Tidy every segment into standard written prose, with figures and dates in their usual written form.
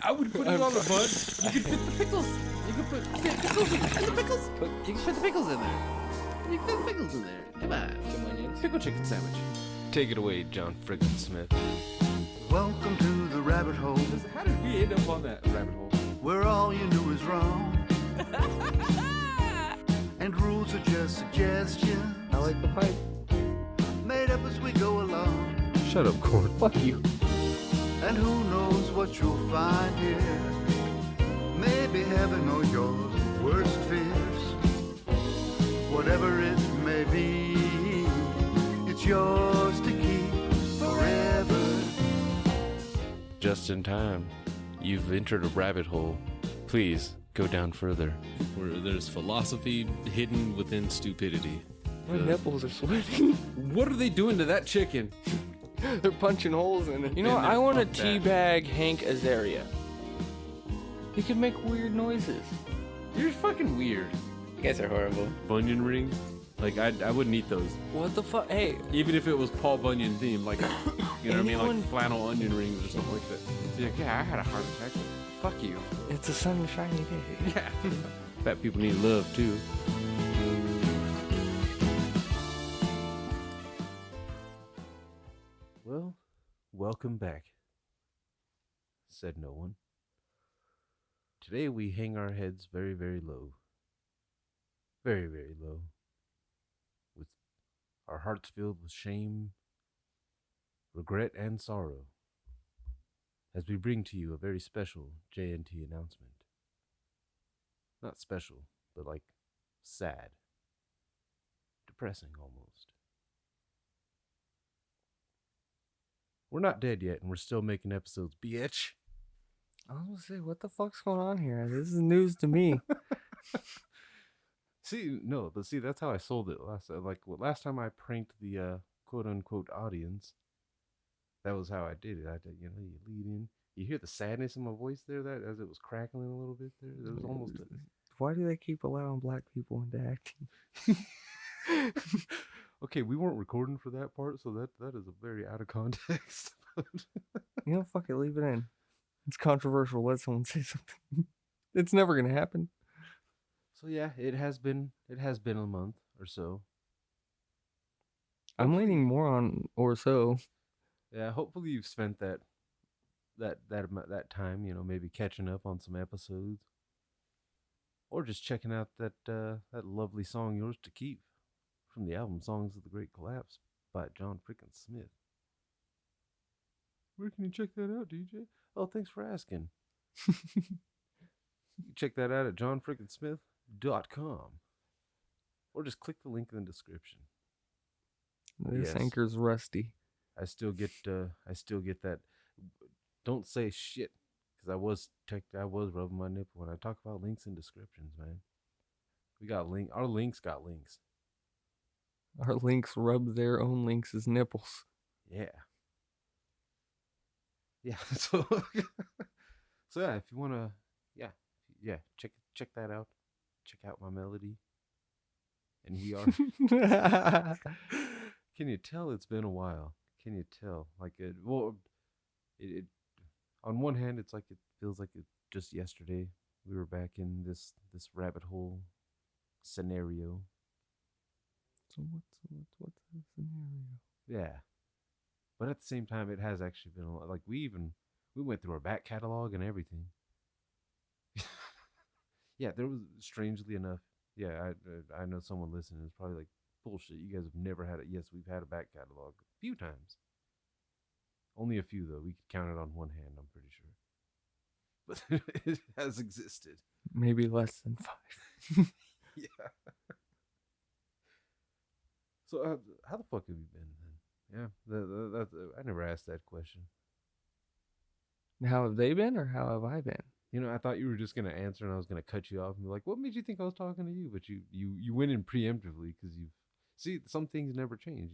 I would put it on the bun. You could fit the pickles. You could put pickles in the pickles. You can fit the pickles in there. You can fit the pickles in there. Come on. Some onions. Pickle chicken sandwich. Take it away, John Frickin Smith. Welcome to the rabbit hole, How did we end up on that rabbit hole? where all you knew is wrong. And rules are just suggestions, I like the pipe. made up as we go along. Shut up, Corn. Fuck you. And who knows what you'll find here. Maybe heaven or your worst fears. Whatever it may be, it's yours to keep forever. Just in time. You've entered a rabbit hole. Please go down further. Where there's philosophy hidden within stupidity. My nipples are sweating. What are they doing to that chicken? They're punching holes in it. You know what? Been there, I want to fuck that. teabag Hank Azaria. He can make weird noises. You're fucking weird. You guys are horrible. Bunyan rings? Like, I wouldn't eat those. What the fuck? Hey, Even if it was Paul Bunyan themed, like, you know what I mean? Anyone- Like flannel onion rings or something like that. So you're like, yeah, I had a heart attack. Fuck you. it's a sunshiny day. Yeah. Fat people need love, too. Well, welcome back, said no one. Today we hang our heads very, very low. Very, very low. With our hearts filled with shame, regret, and sorrow. As we bring to you a very special JNT announcement. Not special, but like sad. Depressing almost. We're not dead yet, and we're still making episodes, bitch. I was gonna say, what the fuck's going on here? This is news to me. See, that's how I sold it last time I pranked the quote unquote audience. That was how I did it. You lead in. You hear the sadness in my voice there, that as it was crackling a little bit there. There was almost a... Why do they keep allowing black people into acting? Okay, we weren't recording for that part, so that is a very out of context. You know, fuck it, leave it in. It's controversial. Let someone say something. It's never gonna happen. So yeah, it has been a month or so. I'm leaning more on or so. Yeah, hopefully you've spent that time, maybe catching up on some episodes, or just checking out that lovely song "Yours to Keep" from the album "Songs of the Great Collapse" by John Frickin Smith. Where can you check that out, DJ? Oh, thanks for asking. You can check that out at johnfrickinsmith.com, or just click the link in the description. This Yes. anchor's rusty. I still get that. Don't say shit, because I was rubbing my nipple when I talk about links and descriptions, man. We got our links got links. Our links rub their own links as nipples. Yeah. Yeah. So yeah, if you wanna, check that out. Check out my melody. And we are. Can you tell it's been a while? Can you tell? Like it on one hand, it's like it feels like it just yesterday we were back in this rabbit hole scenario. So what's the scenario? Yeah, but at the same time, it has actually been a lot. Like we went through our back catalog and everything. Yeah, there was, strangely enough. Yeah, I know someone listening is probably like, bullshit. You guys have never had it. Yes, we've had a back catalog a few times. Only a few though. We could count it on one hand, I'm pretty sure. But it has existed. Maybe less than 5. Yeah. So how the fuck have you been then? Yeah, I never asked that question. How have they been, or how have I been? I thought you were just gonna answer, and I was gonna cut you off and be like, "What made you think I was talking to you?" But you went in preemptively because some things never change,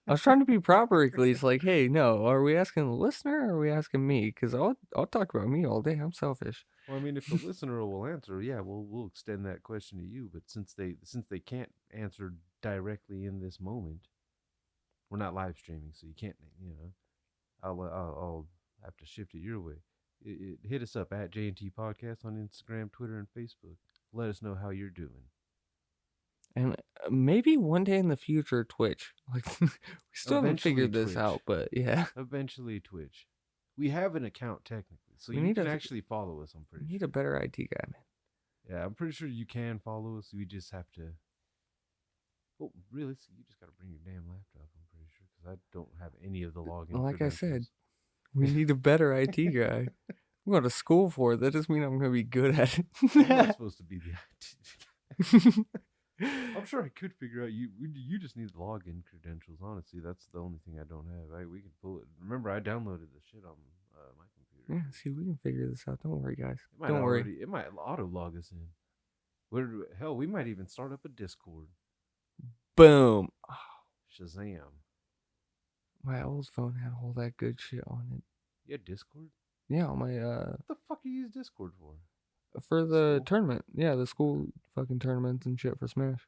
I was trying to be proper, at least. Like, hey, no, are we asking the listener, or are we asking me? Because I'll talk about me all day. I'm selfish. Well, I mean, if the listener will answer, yeah, we'll extend that question to you. But since they can't answer directly in this moment, we're not live streaming, so you can't. I'll have to shift it your way. hit us up at J&T Podcast on Instagram, Twitter, and Facebook. Let us know how you're doing. And maybe one day in the future, Twitch. Like we still haven't Eventually figured this Twitch. out, but yeah, Eventually Twitch. We have an account technically, so We you need can a- actually follow us. I'm we pretty need sure. a better IT guy, man. Yeah, I'm pretty sure you can follow us. We just have to. Well, realistically, you just got to bring your damn laptop. I'm pretty sure because I don't have any of the login. Like I said, credentials. we need a better IT guy. I'm going to school for it. That doesn't mean I'm going to be good at I'm not it. supposed to be the IT. I'm sure I could figure out. You just need the login credentials. Honestly, that's the only thing I don't have. We can pull it. Remember, I downloaded the shit on my computer. Yeah, see, we can figure this out. Don't worry, guys. It might Don't worry. It might auto log us in. Hell, we might even start up a Discord. Boom. Shazam. My old phone had all that good shit on it. You had Discord? Yeah, on my What the fuck you use Discord for the School? tournament. Yeah, the school fucking tournaments and shit for Smash.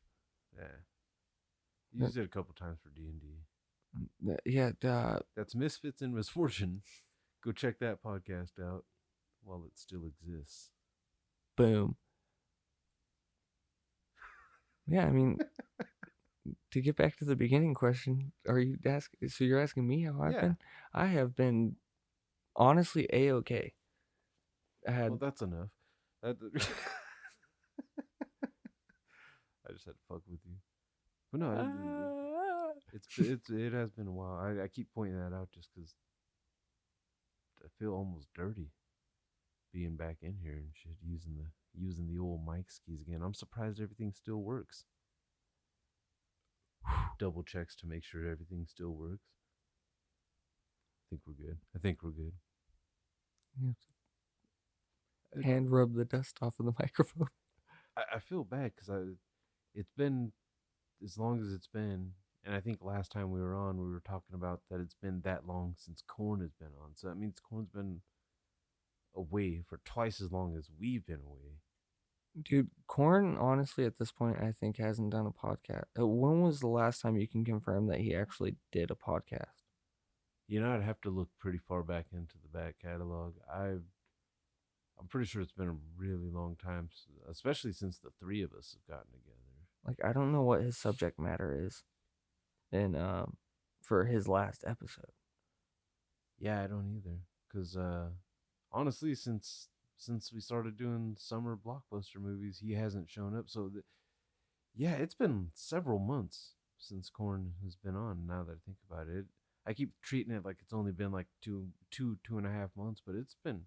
Yeah. Used it a couple times for D&D. Yeah, That's Misfits in Misfortune. Go check that podcast out while it still exists. boom. Yeah, I mean, to get back to the beginning question, are you asking? So you're asking me how I've Yeah. been? I have been honestly a-okay. I had Well, that's enough. I just had to fuck with you. But no, it has been a while. I keep pointing that out just because I feel almost dirty being back in here and shit, using the old mic skis again. I'm surprised everything still works. Double checks to make sure everything still works. I think we're good. hand rub the dust off of the microphone. I feel bad because it's been as long as it's been, and I think last time we were on, we were talking about that it's been that long since Korn has been on. So that means Korn's been away for twice as long as we've been away. Dude, Korn, honestly, at this point, I think hasn't done a podcast. When was the last time you can confirm that he actually did a podcast? You know, I'd have to look pretty far back into the back catalog. I'm pretty sure it's been a really long time, especially since the three of us have gotten together. Like, I don't know what his subject matter is in for his last episode. Yeah, I don't either. Because honestly, since we started doing summer blockbuster movies, he hasn't shown up. So yeah, it's been several months since Korn has been on. Now that I think about it, I keep treating it like it's only been like two and a half months, but it's been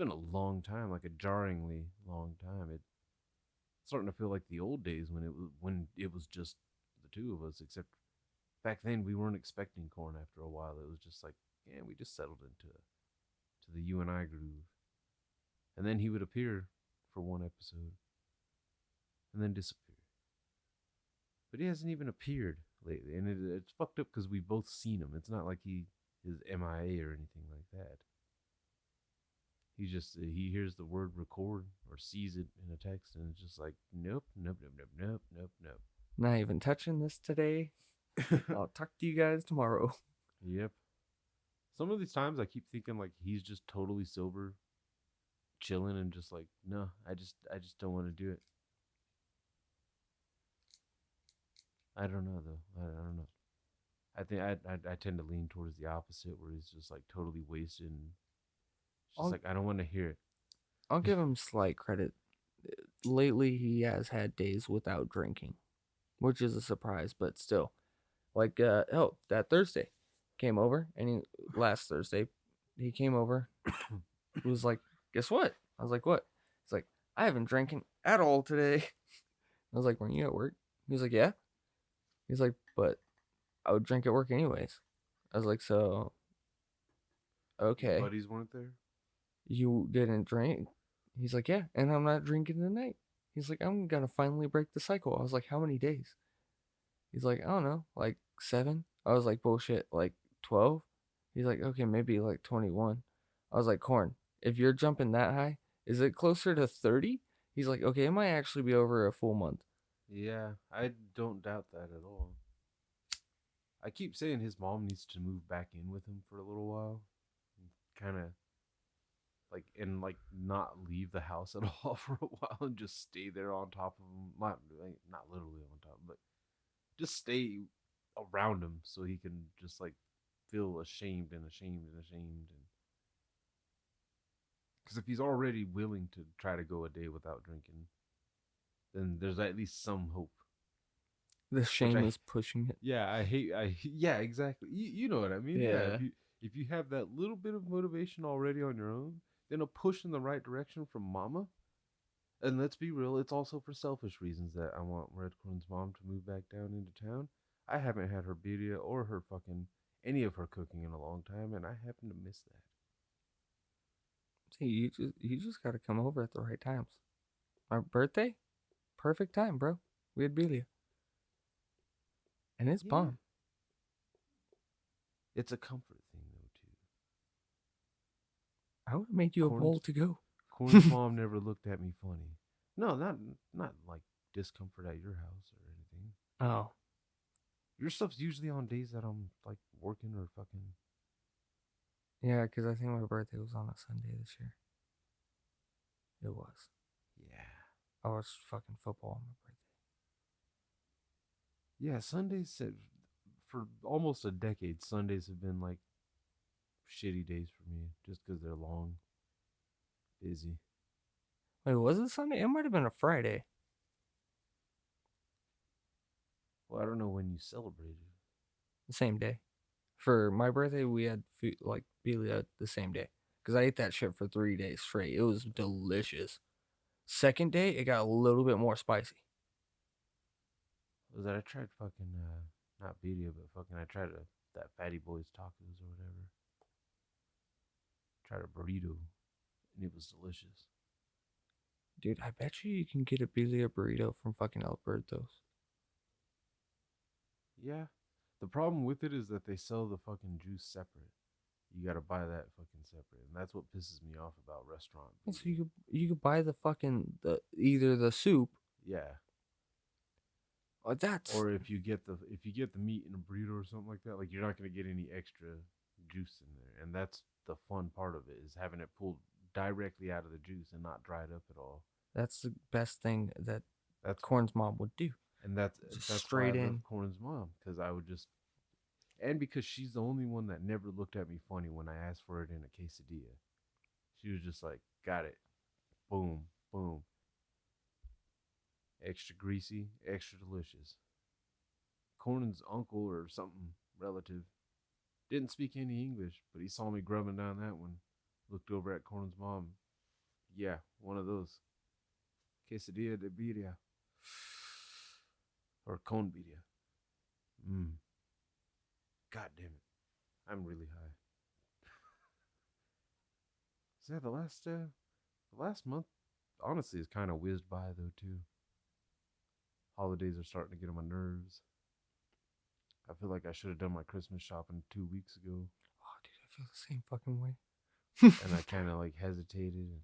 a long time, like a jarringly long time. It's starting to feel like the old days when it was just the two of us. Except back then we weren't expecting Korn. After a while, it was just like, yeah, we just settled into the you and I groove. And then he would appear for one episode and then disappear. But he hasn't even appeared lately, and it's fucked up because we've both seen him. It's not like he is MIA or anything like that. He hears the word record or sees it in a text, and it's just like, nope. Not even touching this today. I'll talk to you guys tomorrow. Yep. Some of these times I keep thinking like he's just totally sober, chilling, and just like, no, I just don't want to do it. I don't know though. I don't know. I think I tend to lean towards the opposite, where he's just like totally wasted and just like, I don't want to hear it. I'll give him slight credit. Lately, he has had days without drinking, which is a surprise, but still. Like, that Thursday came over, and last Thursday, he came over. He was like, guess what? I was like, what? He's like, I haven't drinking at all today. I was like, weren't you at work? He was like, yeah. He's like, but I would drink at work anyways. I was like, so, okay. Your buddies weren't there? You didn't drink? He's like, yeah, and I'm not drinking tonight. He's like, I'm gonna finally break the cycle. I was like, how many days? He's like, I don't know, like 7. I was like, bullshit, like 12? He's like, okay, maybe like 21. I was like, Korn, if you're jumping that high, is it closer to 30? He's like, okay, it might actually be over a full month. Yeah, I don't doubt that at all. I keep saying his mom needs to move back in with him for a little while. Kind of like not leave the house at all for a while and just stay there on top of him. Not literally on top, but just stay around him so he can just like feel ashamed and ashamed and ashamed. And because if he's already willing to try to go a day without drinking, then there's at least some hope. The shame is pushing it. Yeah, yeah, exactly. You know what I mean? Yeah. If you have that little bit of motivation already on your own, then a push in the right direction from mama. And let's be real, it's also for selfish reasons that I want Redcorn's mom to move back down into town. I haven't had her birria or her fucking any of her cooking in a long time, and I happen to miss that. See, you just gotta come over at the right times. My birthday, perfect time, bro. We had birria. And it's Yeah. bomb. It's a comfort thing though too. I would have made you a Corn's- bowl to go. Corn's mom never looked at me funny. No, not like discomfort at your house or anything. Oh, Your stuff's usually on days that I'm like working or fucking. yeah, because I think my birthday was on a Sunday this year. It was. Yeah. I watched fucking football on my birthday. Yeah, Sundays for almost a decade, Sundays have been like shitty days for me just because they're long, busy. Wait, was it Sunday? It might have been a Friday. Well, I don't know when you celebrated. The same day. For my birthday, we had food, like birria the same day. Because I ate that shit for 3 days straight. It was delicious. Second day, it got a little bit more spicy. Was that I tried fucking not birria, but fucking I tried that Fatty Boys tacos or whatever. Tried a burrito, and it was delicious. Dude, I bet you can get a birria burrito from fucking Alberto's. Yeah. The problem with it is that they sell the fucking juice separate. You gotta buy that fucking separate, and that's what pisses me off about restaurant. So you could buy the fucking either the soup. Yeah. Or that's Or if you get the meat in a burrito or something like that, like you're not gonna get any extra juice in there, and that's the fun part of it is having it pulled directly out of the juice and not dried up at all. that's the best thing that That's Corn's mom would do. and that's Just that's straight why I in. love Corn's mom because I would just and because she's the only one that never looked at me funny when I asked for it in a quesadilla. She was just like, "Got it, boom, boom." Extra greasy, extra delicious. Corn's uncle or something relative didn't speak any English, but he saw me grubbing down that one. Looked over at Corn's mom. Yeah, one of those. Quesadilla de birria. Or con birria. God damn it. I'm really high. So yeah, the last month honestly is kind of whizzed by though too. Holidays are starting to get on my nerves. I feel like I should have done my Christmas shopping 2 weeks ago. Oh, dude, I feel the same fucking way. And I kind of like hesitated and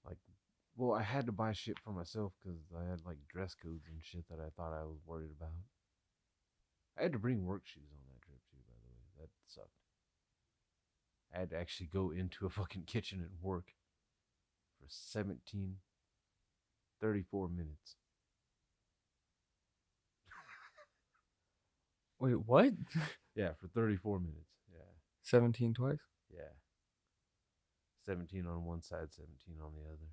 like, well, I had to buy shit for myself because I had like dress codes and shit that I thought I was worried about. I had to bring work shoes on that trip too, by the way. That sucked. I had to actually go into a fucking kitchen and work for 34 minutes. Wait, what? Yeah, for 34 minutes. Yeah. 17 twice? Yeah. 17 on one side, 17 on the other.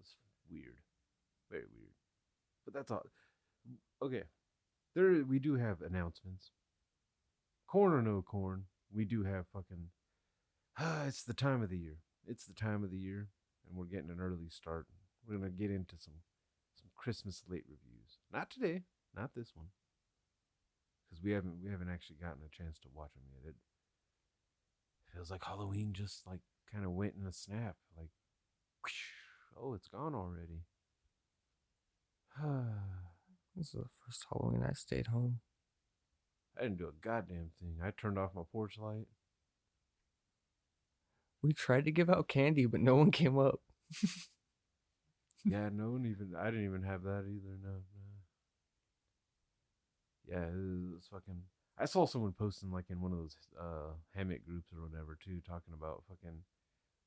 It's weird. Very weird. But that's all. Okay. We do have announcements. Corn or no corn, we do have fucking it's the time of the year. It's the time of the year and we're getting an early start. We're going to get into some Christmas late reviews. Not today, not this one. Cuz we haven't actually gotten a chance to watch them yet. It feels like Halloween just like kind of went in a snap. Like, whoosh, oh, it's gone already. This is the first Halloween I stayed home. I didn't do a goddamn thing. I turned off my porch light. We tried to give out candy, but no one came up. Yeah, no one even. I didn't even have that either. No. Yeah, it was fucking. I saw someone posting like in one of those Hammett groups or whatever too, talking about fucking.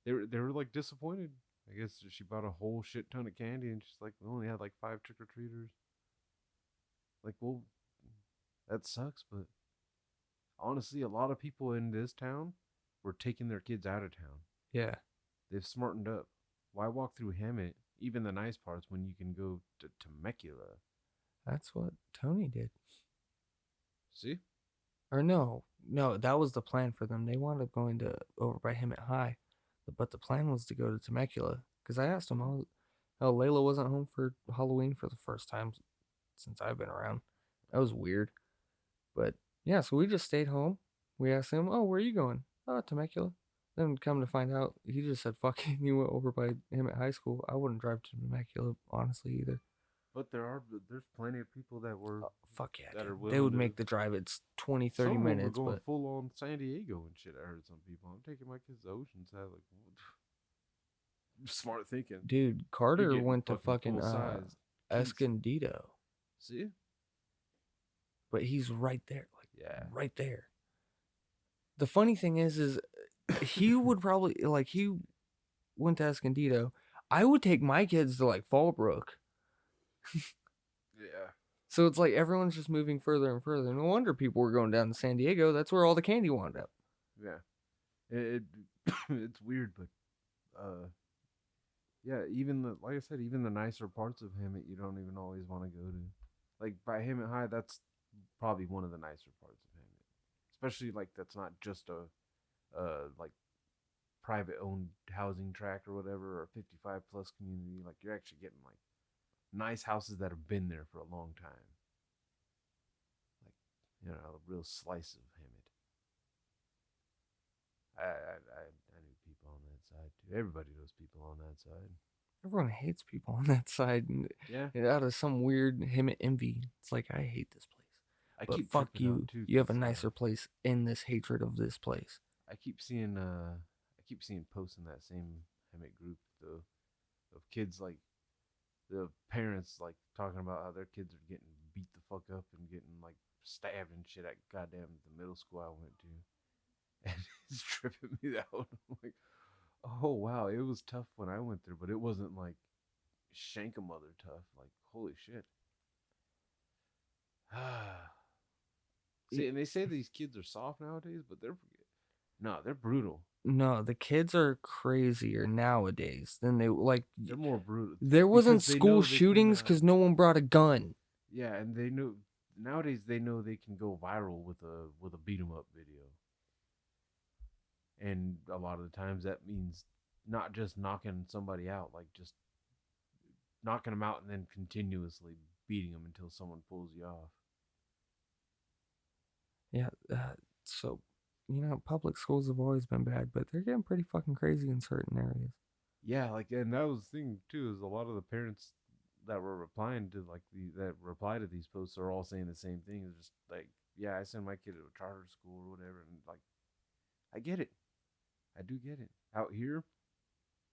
They were like disappointed. I guess she bought a whole shit ton of candy and she's like, we only had like 5 trick or treaters. Like, well, that sucks, but honestly, a lot of people in this town were taking their kids out of town. Yeah. They've smartened up. Why walk through Hammett, even the nice parts, when you can go to Temecula? That's what Tony did. See? Or no, that was the plan for them. They wound up going to over by Hemet High, but the plan was to go to Temecula. Because I asked him how Layla wasn't home for Halloween for the first time since I've been around. That was weird. But yeah, so we just stayed home. We asked him, "Oh, where are you going?" "Oh, Temecula." Then come to find out, he just said, "Fuck it." He went over by him at high school. I wouldn't drive to Temecula, honestly, either. But there's plenty of people that were Fuck yeah, that are dude. willing They would to, make the drive. It's 20, 30 some minutes. were going But full on San Diego and shit. I heard some people. I'm taking my kids to Oceanside. Like, smart thinking. dude, You're Carter getting went to fucking fucking full-size keys. Escondido. See? But he's right there. Like, Yeah. right there. The funny thing is he would probably, like, he went to Escondido. I would take my kids to, like, Fallbrook. Yeah. So it's like everyone's just moving further and further. No wonder people were going down to San Diego. That's where all the candy wound up. Yeah. It's weird, but yeah, even the, like I said, even the nicer parts of Hammett you don't even always want to go to. Like by Hammett High, that's probably one of the nicer parts of Hammett. Especially like that's not just a like private owned housing tract or whatever, or 55 plus community. Like you're actually getting like nice houses that have been there for a long time. Like, you know, a real slice of Hammett. I knew people on that side too. Everybody knows people on that side. Everyone hates people on that side. And Yeah. out of some weird Hemet envy. It's like, I hate this place. But fuck you. You have a nicer place in this hatred of this place. I keep seeing posts in that same Hammett group though of kids like the parents like talking about how their kids are getting beat the fuck up and getting like stabbed and shit at goddamn the middle school I went to. And it's tripping me out. I'm like, oh wow, it was tough when I went there, but it wasn't like shank a mother tough. Like, holy shit. See, and they say these kids are soft nowadays, but they're brutal. No, the kids are crazier nowadays than they like. They're more brutal. There wasn't Because they school know they shootings can, because no one brought a gun. yeah, and they know nowadays they know they can go viral with a beat 'em up video. And a lot of the times that means not just knocking somebody out, like just knocking them out and then continuously beating them until someone pulls you off. Yeah, so, public schools have always been bad, but they're getting pretty fucking crazy in certain areas. Yeah, like, and that was the thing too, is a lot of the parents that were replying to that reply to these posts are all saying the same thing. It's just like, yeah, I send my kid to a charter school or whatever, and like, I get it. I do get it. Out here,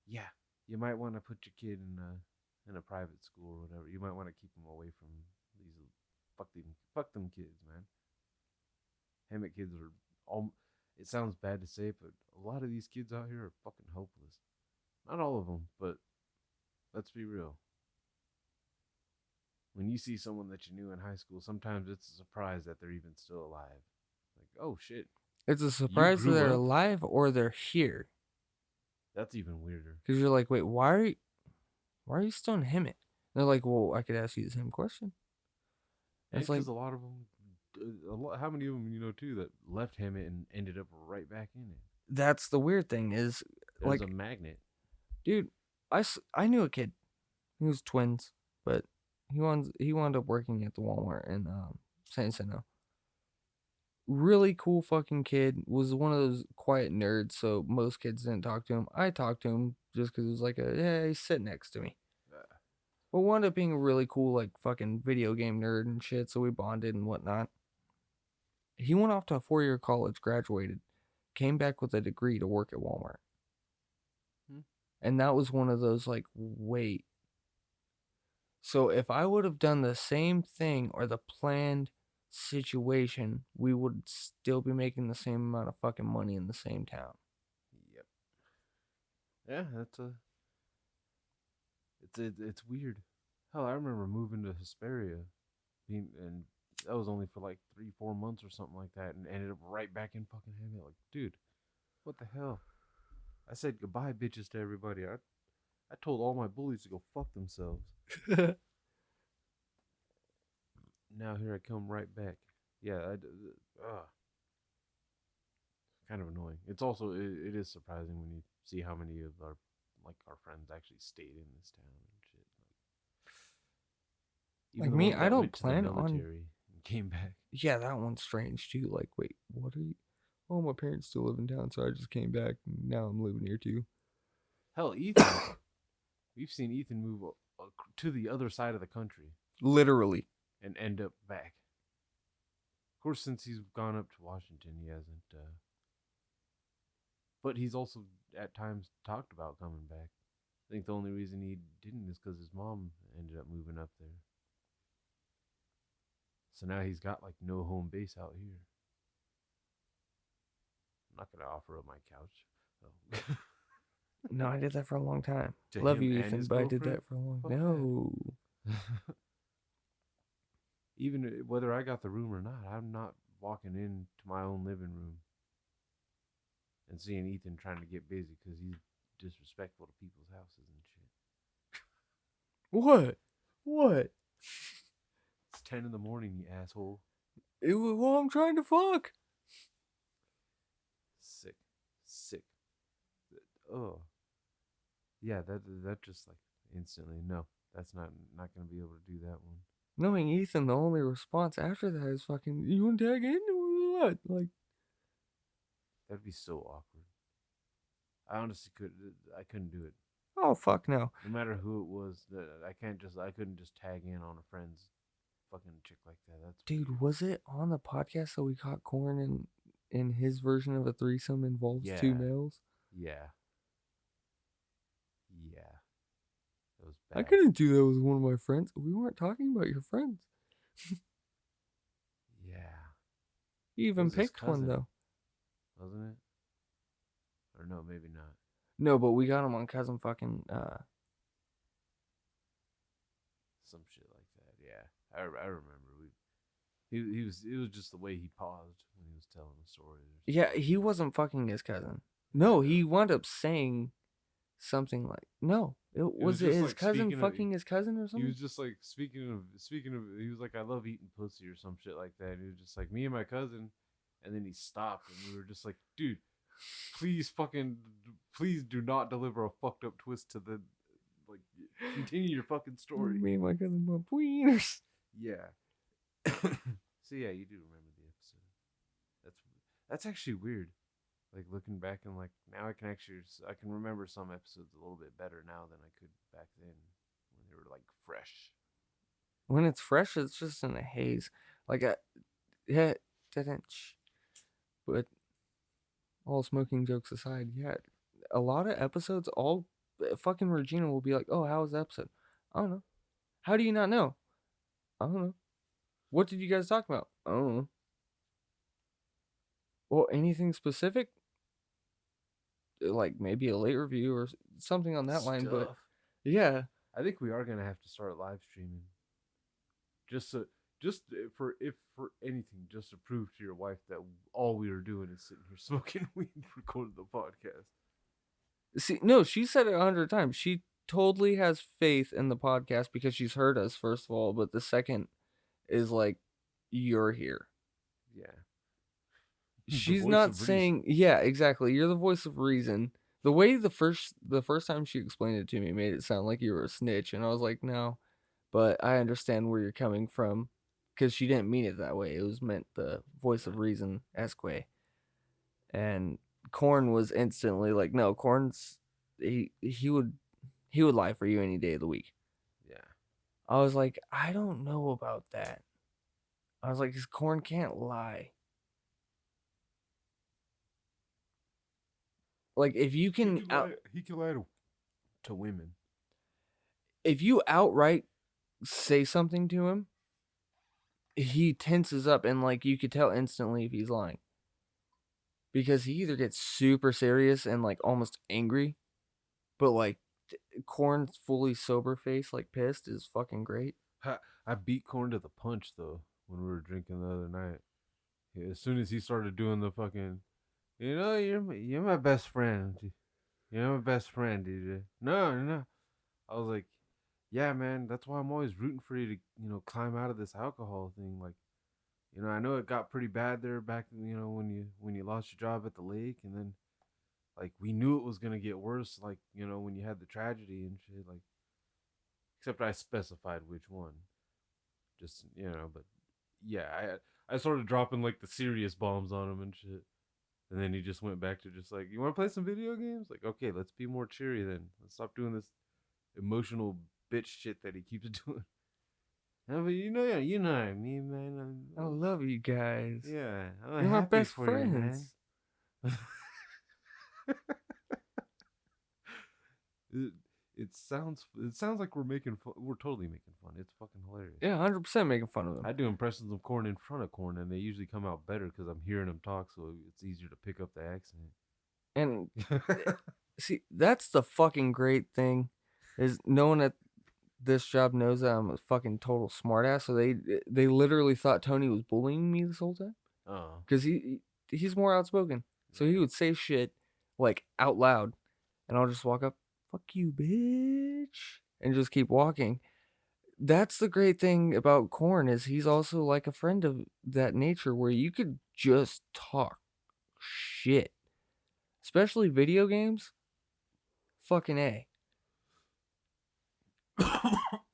yeah, you might want to put your kid in a private school or whatever. You might want to keep them away from these fuck them kids, man. Hammett kids are all. It sounds bad to say, but a lot of these kids out here are fucking hopeless. Not all of them, but let's be real. When you see someone that you knew in high school, sometimes it's a surprise that they're even still alive. Like, oh shit. It's a surprise that grew they're up? alive or they're here. That's even weirder. Because you're like, wait, why are you still in Hemet? They're like, well, I could ask you the same question. It's like, a lot of them, how many of them you know too that left Hammett and ended up right back in it? That's the weird thing is, There's like, a magnet. dude, I knew a kid. He was twins, but he wound up working at the Walmart in San Jacinto. Really cool fucking kid. Was one of those quiet nerds, so most kids didn't talk to him. I talked to him just because it was like he's sitting next to me. But wound up being a really cool, like, fucking video game nerd and shit, so we bonded and whatnot. He went off to a 4-year college, graduated, came back with a degree to work at Walmart. And that was one of those, like, wait. So if I would have done the same thing or the planned situation, we would still be making the same amount of fucking money in the same town. Yep. Yeah, it's weird. Hell, I remember moving to Hesperia, and that was only for like 3-4 months or something like that, and ended up right back in fucking Hamlet. Like, dude, what the hell? I said goodbye, bitches, to everybody. I told all my bullies to go fuck themselves. Now here I come right back. Yeah, kind of annoying. It's also it is surprising when you see how many of our friends actually stayed in this town and shit. Even Like the me, ones I that don't went to the plan on. military and came back. Yeah, that one's strange too. Like, wait, what are you? Oh, my parents still live in town, so I just came back. And now I'm living here too. Hell, Ethan, we've seen Ethan move to the other side of the country Literally. and end up back. Of course, since he's gone up to Washington, he hasn't. But he's also at times talked about coming back. I think the only reason he didn't is because his mom ended up moving up there. So now he's got like no home base out here. I'm not gonna offer up my couch. Oh. No, I did that for a long time. To Love him you, and Ethan, his but I did girlfriend? that for a long Fuck No. Even whether I got the room or not, I'm not walking into my own living room and seeing Ethan trying to get busy because he's disrespectful to people's houses and shit. What? What? It's 10 in the morning, you asshole. Well, I'm trying to fuck. Sick. Oh, yeah. That just like instantly. No, that's not gonna be able to do that one. Knowing Ethan, the only response after that is fucking, you want to tag in or what? Like, That'd be so awkward. I honestly couldn't do it. oh, fuck no. No matter who it was, I couldn't just tag in on a friend's fucking chick like that. That's Dude, weird. was it on the podcast that we caught Corn in his version of a threesome involves two males? Yeah. That was I bad. couldn't do that with one of my friends. We weren't talking about your friends. Yeah. You even was his picked one, cousin. though. Wasn't it? Or no, maybe not. No, but we got him on cousin fucking, Some shit like that. Yeah. I remember. It was just the way he paused when he was telling the story. Yeah, he wasn't fucking his cousin. No, he wound up saying something like, no, was it just his like cousin speaking of- fucking his cousin or He something? was just like speaking of he was like, I love eating pussy or some shit like that. And he was just like, me and my cousin, and then he stopped and we were just like, dude, please do not deliver a fucked up twist to the like continue your fucking story. Me and my cousin bump wieners. Yeah. So yeah, you do remember the episode. That's actually weird. Like looking back and like now I can remember some episodes a little bit better now than I could back then when they were like fresh. When it's fresh, it's just in a haze. Like, yeah, but all smoking jokes aside, yeah, a lot of episodes, all fucking Regina will be like, oh, how was the episode? I don't know. How do you not know? I don't know. What did you guys talk about? I don't know. Well, anything specific? Like maybe a late review or something on that line, but yeah. I think we are gonna have to start live streaming. Just for anything, just to prove to your wife that all we are doing is sitting here smoking weed and recording the podcast. See, no, she said it 100 times. She totally has faith in the podcast because she's heard us, first of all, but the second is like, you're here. Yeah. She's not saying, yeah, exactly. You're the voice of reason. The way the first time she explained it to me made it sound like you were a snitch, and I was like, no, but I understand where you're coming from, because she didn't mean it that way. It was meant the voice of reason esque. And Corn was instantly like, no, Corn's he would lie for you any day of the week. Yeah. I was like, I don't know about that. I was like, his Corn can't lie. Like, if you can, he can lie to women. If you outright say something to him, he tenses up, and like you could tell instantly if he's lying. Because he either gets super serious and like almost angry, but like Korn's fully sober face, like pissed, is fucking great. I beat Corn to the punch though when we were drinking the other night. Yeah, as soon as he started doing the fucking, you're my best friend. You're my best friend, DJ. No, no. I was like, yeah, man. That's why I'm always rooting for you to, climb out of this alcohol thing. Like, I know it got pretty bad there back, when you lost your job at the lake, and then like we knew it was gonna get worse. Like, when you had the tragedy and shit. Like, except I specified which one. Just but yeah, I started dropping like the serious bombs on him and shit. And then he just went back to just like, you want to play some video games? Like, okay, let's be more cheery then. Let's stop doing this emotional bitch shit that he keeps doing. Yeah, but you know what I mean, man. I love you guys. Yeah, I'm You're my happy best for you, man. friends. It sounds like we're making fun. We're totally making fun. It's fucking hilarious. Yeah, 100% making fun of him. I do impressions of Corn in front of Corn, and they usually come out better because I'm hearing him talk, so it's easier to pick up the accent. And see, that's the fucking great thing, is knowing that this job knows that I'm a fucking total smartass. So they literally thought Tony was bullying me this whole time. Oh, Because he's more outspoken. So he would say shit like out loud, and I'll just walk up, fuck you, bitch, and just keep walking. That's the great thing about Korn, is he's also like a friend of that nature where you could just talk shit. Especially video games. Fucking A.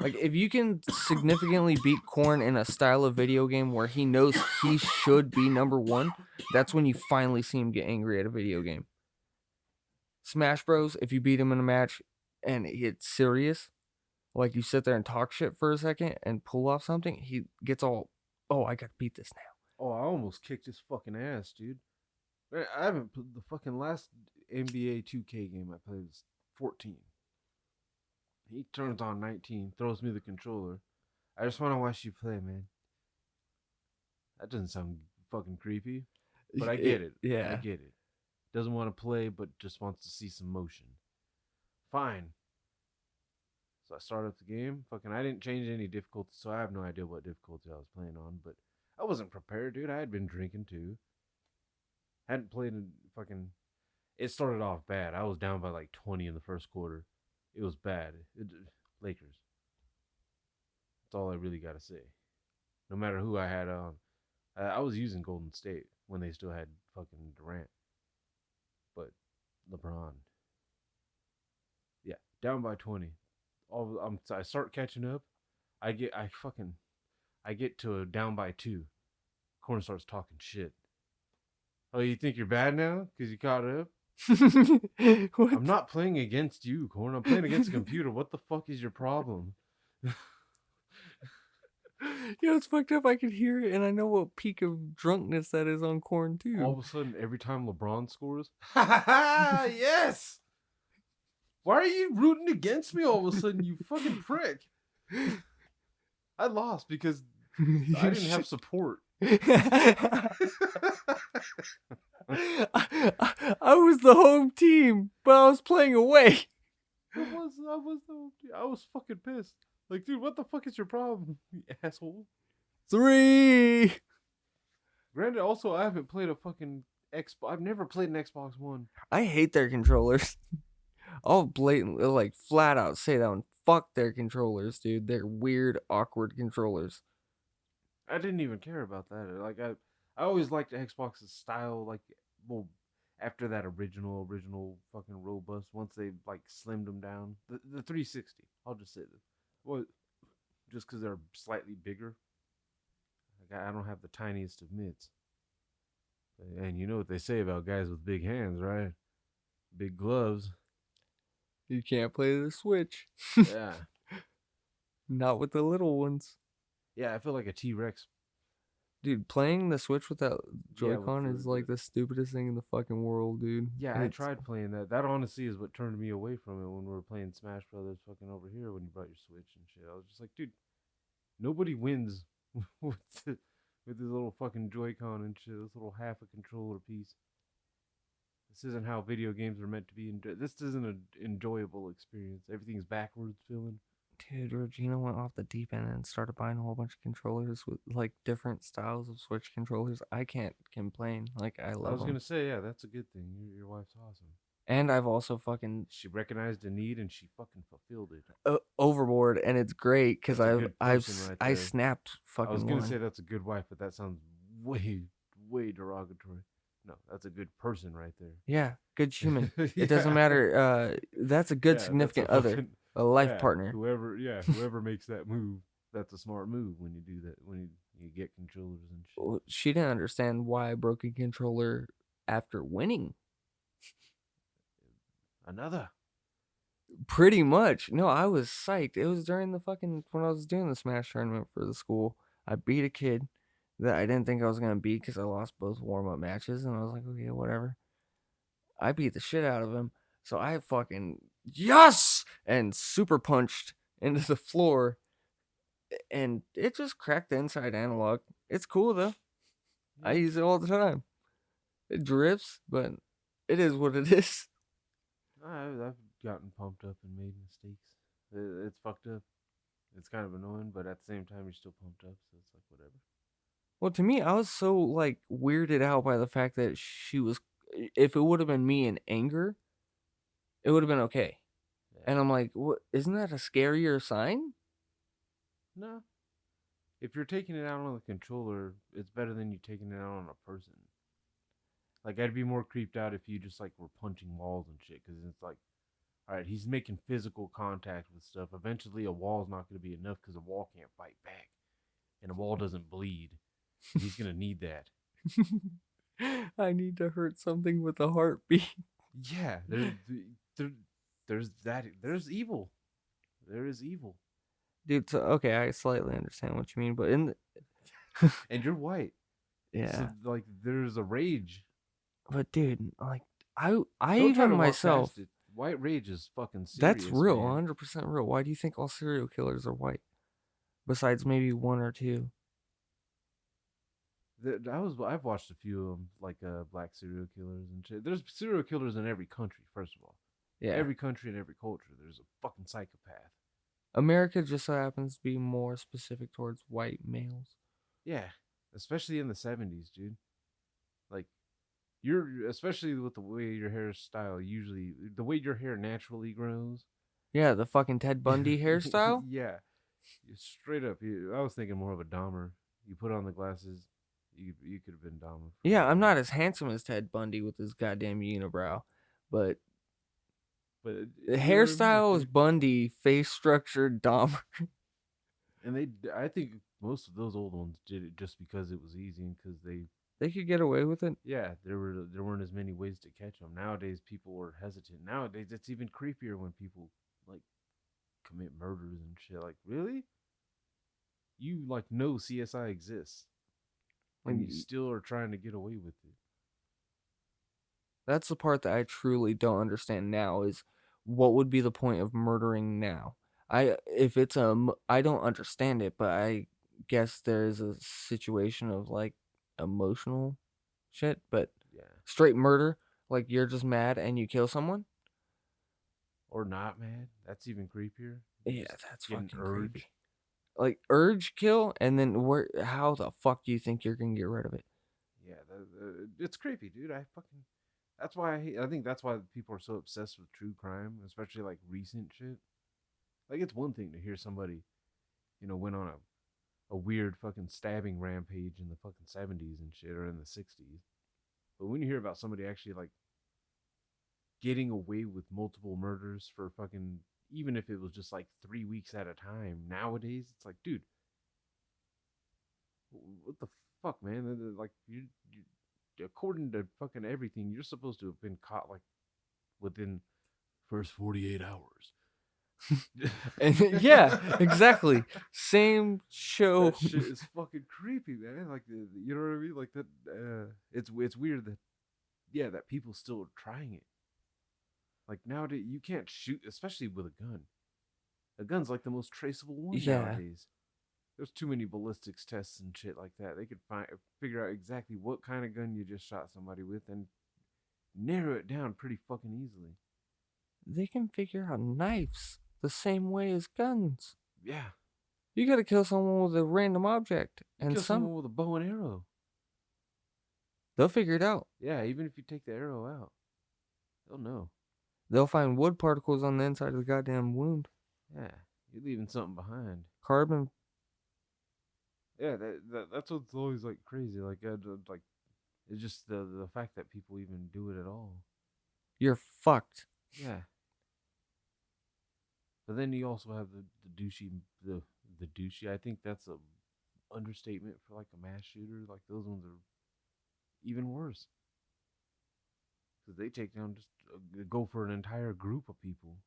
Like, if you can significantly beat Korn in a style of video game where he knows he should be number one, that's when you finally see him get angry at a video game. Smash Bros, if you beat him in a match and it's serious, like you sit there and talk shit for a second and pull off something, he gets all, oh, I gotta beat this now. I almost kicked his fucking ass, dude. I haven't played the fucking last NBA 2K game I played was 14. He turns on 19, throws me the controller. I just want to watch you play, man. That doesn't sound fucking creepy, but I get it. Yeah. I get it. Doesn't want to play, but just wants to see some motion. Fine. So I start up the game. Fucking, I didn't change any difficulty, so I have no idea what difficulty I was playing on, but I wasn't prepared, dude. I had been drinking too. Hadn't played in fucking. It started off bad. I was down by like 20 in the first quarter. It was bad. Lakers. That's all I really got to say. No matter who I had on. I was using Golden State when they still had fucking Durant. But LeBron. Yeah, down by 20. I start catching up. I get to a down by 2. Corn starts talking shit. Oh, you think you're bad now because you caught up? I'm not playing against you, Corn. I'm playing against a computer. What the fuck is your problem? It's fucked up. I could hear it, and I know what peak of drunkenness that is on Korn too. All of a sudden, every time LeBron scores, yes. Why are you rooting against me all of a sudden, you fucking prick? I lost because I didn't have support. I was the home team, but I was playing away. I was the home team. I was fucking pissed. Like, dude, what the fuck is your problem, you asshole? 3. Granted, also, I haven't played a fucking Xbox. I've never played an Xbox One. I hate their controllers. I'll blatantly, like, flat out say that one. Fuck their controllers, dude. They're weird, awkward controllers. I didn't even care about that. Like, I always liked the Xbox's style. Like, well, after that original fucking robust. Once they like slimmed them down, the 360. I'll just say that. Well, just because they're slightly bigger. Like, I don't have the tiniest of mitts. And you know what they say about guys with big hands, right? Big gloves. You can't play the Switch. Yeah. Not with the little ones. Yeah, I feel like a T-Rex. Dude, playing the Switch without Joy-Con with is like the stupidest thing in the fucking world, dude. Yeah, I tried playing that. That honestly is what turned me away from it when we were playing Smash Brothers fucking over here when you brought your Switch and shit. I was just like, dude, nobody wins with the, with this little fucking Joy-Con and shit. This little half a controller piece. This isn't how video games are meant to be. This isn't an enjoyable experience. Everything's backwards feeling. Dude, Regina went off the deep end and started buying a whole bunch of controllers with like different styles of Switch controllers. I can't complain. Like, I I love was them. gonna say, yeah, that's a good thing. Your wife's awesome. And I've also fucking She recognized a need and she fucking fulfilled it. overboard, and it's great because That's a good person right I there. snapped I was fucking gonna one. say that's a good wife, but that sounds way derogatory. No, that's a good person right there. Yeah, good human. Yeah. It doesn't matter. That's a good Yeah, significant that's other, a life partner. Whoever makes that move, that's a smart move when you do that. When you get controllers and shit. Well, she didn't understand why I broke a controller after winning. Another. Pretty much. No, I was psyched. It was during the fucking when I was doing the Smash tournament for the school. I beat a kid that I didn't think I was gonna beat because I lost both warm up matches, and I was like, okay, whatever. I beat the shit out of him, so I fucking yes and super punched into the floor, and it just cracked the inside analog. It's cool though. I use it all the time. It drifts, but it is what it is. I've gotten pumped up and made mistakes. It's fucked up. It's kind of annoying, but at the same time, you're still pumped up, so it's like whatever. Well, to me, I was so like weirded out by the fact that she was. If it would have been me in anger, it would have been okay. Yeah. And I'm like, what? Isn't that a scarier sign? No. If you're taking it out on the controller, it's better than you taking it out on a person. Like, I'd be more creeped out if you just, like, were punching walls and shit, because it's like, all right, he's making physical contact with stuff. Eventually, a wall's not going to be enough because a wall can't fight back. And a wall doesn't bleed. He's going to need that. I need to hurt something with a heartbeat. Yeah, there's evil. There is evil. Dude, so, okay, I slightly understand what you mean, but And you're white. yeah. So, like, there's a rage. But dude, like I Don't try even to walk myself, past it. White rage is fucking serious. that's real, man. 100% real. Why do you think all serial killers are white? Besides maybe one or two. I've watched a few of them, like black serial killers and shit. There's serial killers in every country. First of all, Yeah. every country and every culture, there's a fucking psychopath. America just so happens to be more specific towards white males. Yeah, especially in the 70s, dude. Like, you're especially with the way your hairstyle usually, the way your hair naturally grows. Yeah, the fucking Ted Bundy hairstyle. Yeah, straight up. I was thinking more of a Dahmer. You put on the glasses, you could have been Dahmer. Yeah, I'm not as handsome as Ted Bundy with his goddamn unibrow, but But the hairstyle is Bundy, face structure Dahmer. And I think most of those old ones did it just because it was easy and because They could get away with it. yeah, there weren't as many ways to catch them. Nowadays, people are hesitant. Nowadays, it's even creepier when people like commit murders and shit. Like, really? You like know CSI exists, and you still are trying to get away with it. That's the part that I truly don't understand now is what would be the point of murdering now? I don't understand it, but I guess there is a situation of like emotional shit, but Yeah, straight murder, like you're just mad and you kill someone? or not, man. That's even creepier. Yeah, Just that's get an fucking urge. creepy. Like urge kill, and then how the fuck do you think you're gonna get rid of it? Yeah, it's creepy, dude. That's why I think that's why people are so obsessed with true crime, especially like recent shit. Like, it's one thing to hear somebody, went on a weird fucking stabbing rampage in the fucking 70s and shit, or in the 60s. But when you hear about somebody actually like getting away with multiple murders for fucking, even if it was just like 3 weeks at a time, nowadays it's like, dude, what the fuck, man? Like, you according to fucking everything, you're supposed to have been caught like within first 48 hours. And yeah, exactly. Same show. That shit is fucking creepy, man. Like, you know what I mean? Like that. It's weird that, yeah, that people still are trying it. Like, nowadays, you can't shoot, especially with a gun. A gun's like the most traceable one Yeah. nowadays. There's too many ballistics tests and shit like that. They could figure out exactly what kind of gun you just shot somebody with and narrow it down pretty fucking easily. They can figure out knives the same way as guns. Yeah. You gotta kill someone with a random object, and Kill someone with a bow and arrow. they'll figure it out. Yeah, even if you take the arrow out, they'll know. They'll find wood particles on the inside of the goddamn wound. Yeah, you're leaving something behind. Carbon. Yeah, that's what's always like crazy. Like, it's just the fact that people even do it at all. You're fucked. Yeah. But then you also have the douchey, the douchey. I think that's a understatement for like a mass shooter. Like those ones are even worse because they take down just go for an entire group of people,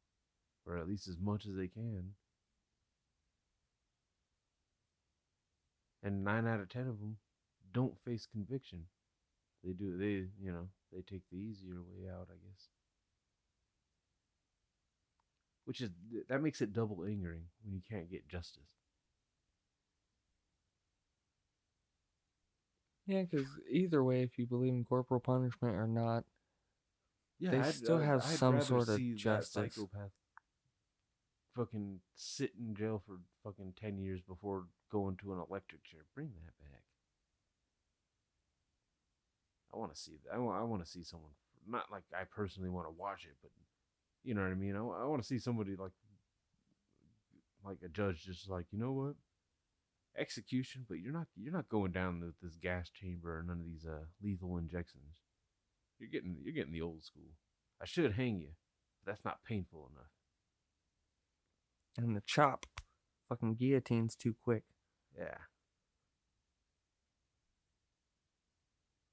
or at least as much as they can. And 9 out of 10 of them don't face conviction. They do. They take the easier way out, I guess. That makes it double angering when you can't get justice. Yeah, because either way, if you believe in corporal punishment or not, they still have some sort of justice. That psychopath fucking sit in jail for fucking 10 years before going to an electric chair. Bring that back. I want to see that. I want to see someone. Not like I personally want to watch it, but you know what I mean. I want to see somebody like a judge just like, you know what, execution, but you're not going down with this gas chamber or none of these lethal injections. You're getting the old school. I should hang you, but that's not painful enough. And the chop, fucking guillotine's too quick. Yeah.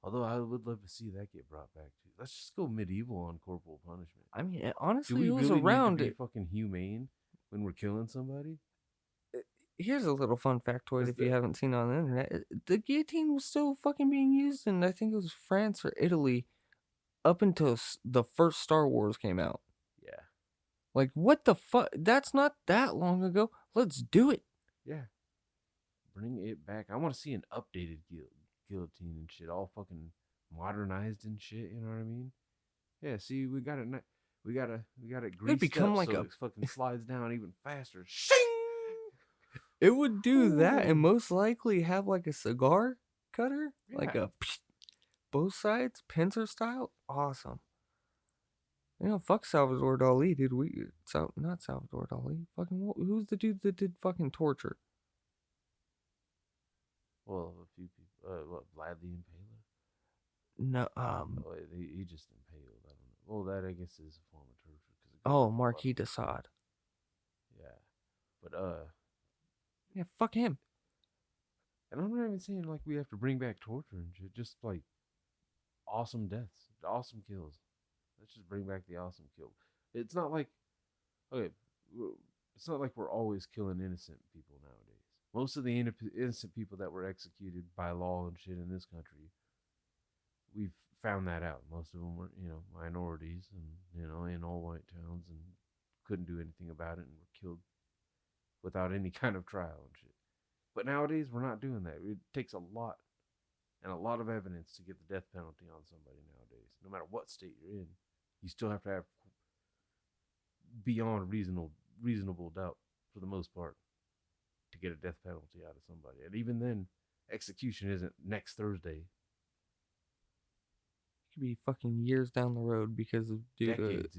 Although I would love to see that get brought back too. Let's just go medieval on corporal punishment. I mean, honestly, Do we it was really around. need to be fucking humane when we're killing somebody? Here's a little fun factoid if you haven't seen it on the internet. The guillotine was still fucking being used in, I think it was France or Italy, up until the first Star Wars came out. Yeah. Like, what the fuck? That's not that long ago. Let's do it. Yeah. Bring it back. I want to see an updated guillotine and shit, all fucking modernized and shit. You know what I mean? Yeah. See, we got it. We got it greased become up like so a it fucking slides down even faster. Shing! It would do that and most likely have like a cigar cutter, like Yeah. a both sides, pincer style. Awesome. You know, fuck Salvador Dali, dude. Not Salvador Dali. Fucking who's the dude that did fucking torture? Well, a few people. What, Vlad the Impaler? No, Oh, he just impaled. I don't know. Well, that I guess is a form of torture. Marquis de Sade. Yeah, but Yeah, fuck him. and I'm not even saying like we have to bring back torture and shit. Just like awesome deaths, awesome kills. Let's just bring back the awesome kill. It's not like it's not like we're always killing innocent people nowadays. Most of the innocent people that were executed by law and shit in this country, we've found that out. Most of them were, minorities and, in all white towns and couldn't do anything about it and were killed without any kind of trial and shit. But nowadays, we're not doing that. It takes a lot and a lot of evidence to get the death penalty on somebody nowadays. No matter what state you're in, you still have to have beyond reasonable doubt for the most part to get a death penalty out of somebody. And even then, execution isn't next Thursday. It could be fucking years down the road because of Decades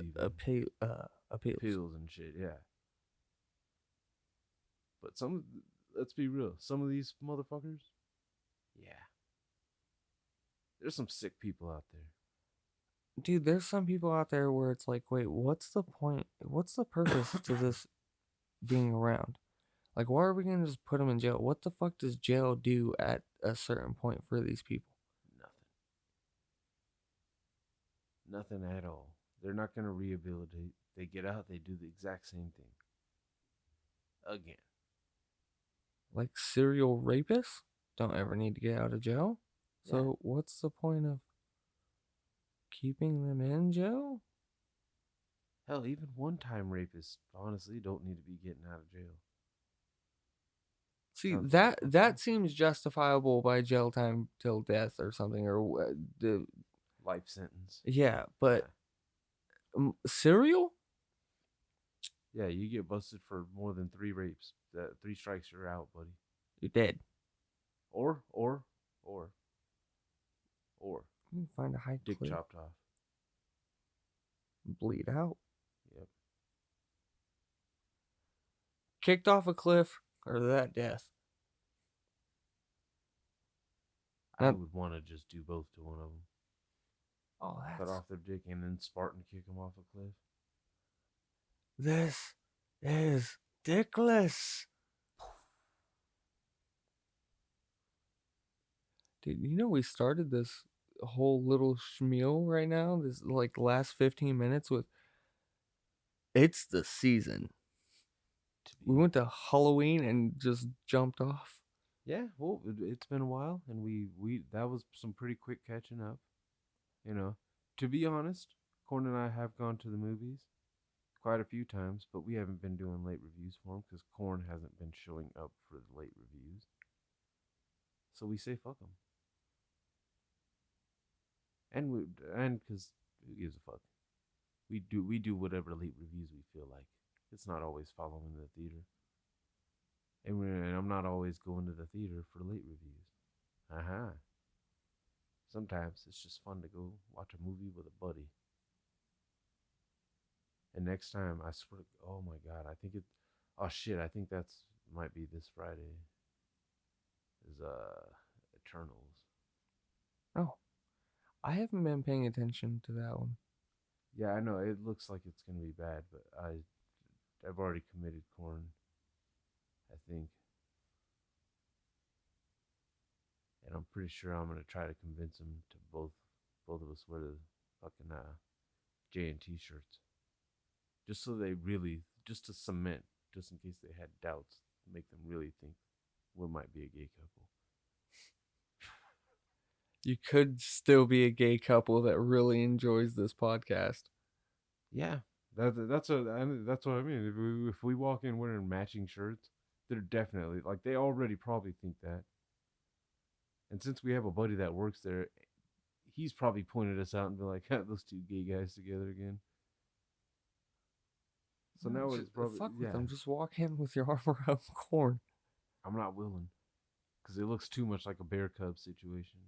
appeals and shit, yeah. But let's be real, some of these motherfuckers, yeah. There's some sick people out there. Dude, there's some people out there where it's like, wait, what's the point? What's the purpose to this being around? Like, why are we going to just put them in jail? What the fuck does jail do at a certain point for these people? Nothing at all. They're not going to rehabilitate. They get out, they do the exact same thing. Again. Like serial rapists don't ever need to get out of jail. So Yeah. what's the point of keeping them in jail? Hell, even one-time rapists, honestly, don't need to be getting out of jail. See, Sounds that like that seems justifiable by jail time till death or something, or the life sentence. yeah, but cereal? Yeah, you get busted for more than 3 rapes. 3 strikes, you're out, buddy. You're dead. Or, or, or, or, You can find a high dick cliff, chopped off. bleed out, Yep. kicked off a cliff, or that death. I Now- would want to just do both to one of them. Oh, Cut off their dick and then Spartan kick them off a cliff. this is dickless. Dude, you know we started this whole little schmeal right now, this like last 15 minutes with it's the season. We went to Halloween and just jumped off. Yeah, well, it's been a while, and we that was some pretty quick catching up. You know, to be honest, Corn and I have gone to the movies quite a few times, but we haven't been doing late reviews for them because Corn hasn't been showing up for the late reviews. So we say fuck them, and because who gives a fuck? We do whatever late reviews we feel like. It's not always following the theater. And I'm not always going to the theater for late reviews. Sometimes it's just fun to go watch a movie with a buddy. And next time, I swear, oh my god, I think it. Oh shit, I think that's might be this Friday. Is Eternals. Oh, I haven't been paying attention to that one. Yeah, I know it looks like it's gonna be bad, but I've already committed Corn. I think. And I'm pretty sure I'm gonna try to convince him to both of us wear the fucking J&T shirts, just so they really, just to cement, just in case they had doubts, make them really think we might be a gay couple. You could still be a gay couple that really enjoys this podcast. Yeah, that's what I mean. If we walk in wearing matching shirts, they're definitely like they already probably think that. And since we have a buddy that works there, he's probably pointed us out and been like, "Those two gay guys together again." So No, now just it's probably fuck with them. Just walk in with your arm around Corn. I'm not willing because it looks too much like a bear cub situation.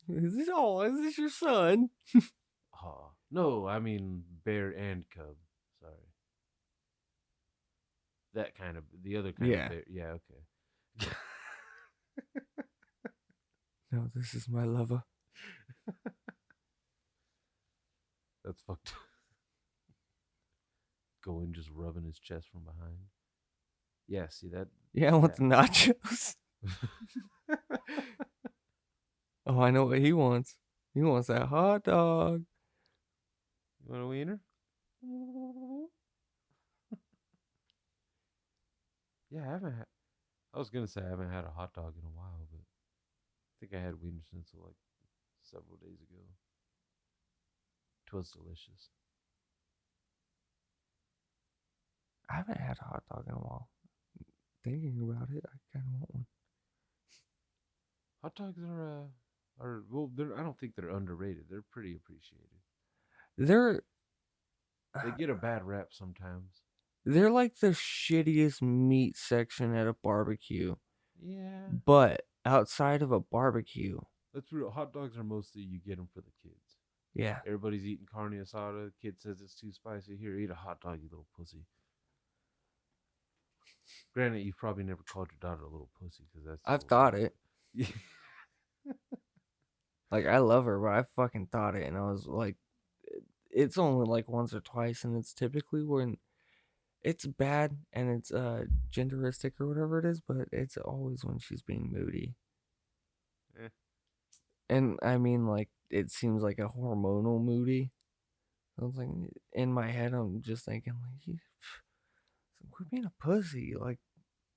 Is this your son? No, I mean bear and cub. Sorry, that kind of the other kind Yeah. of bear. Yeah, okay. No, this is my lover. That's fucked. Going just rubbing his chest from behind. Yeah, see that? Yeah, I want the nachos. Oh, I know what he wants. He wants that hot dog. You want a wiener? Yeah, I haven't had. I was gonna say I haven't had a hot dog in a while, but I think I had wiener schnitzel like several days ago. Twas delicious. I haven't had a hot dog in a while. Thinking about it, I kind of want one. Hot dogs are well. I don't think they're underrated. They're pretty appreciated. They get a bad rap sometimes. They're like the shittiest meat section at a barbecue. Yeah. But outside of a barbecue, That's real. Hot dogs are mostly you get them for the kids. yeah. Everybody's eating carne asada. Kid says it's too spicy. Here, eat a hot dog, you little pussy. Granted, you've probably never called your daughter a little pussy because that's. I've thought it. Yeah. Like, I love her, but I fucking thought it. And I was like, it's only like once or twice. And it's typically when it's bad and it's genderistic or whatever it is. But it's always when she's being moody. Eh. And I mean, like, it seems like a hormonal moody. I was like, in my head, I'm just thinking, like, quit being a pussy. Like,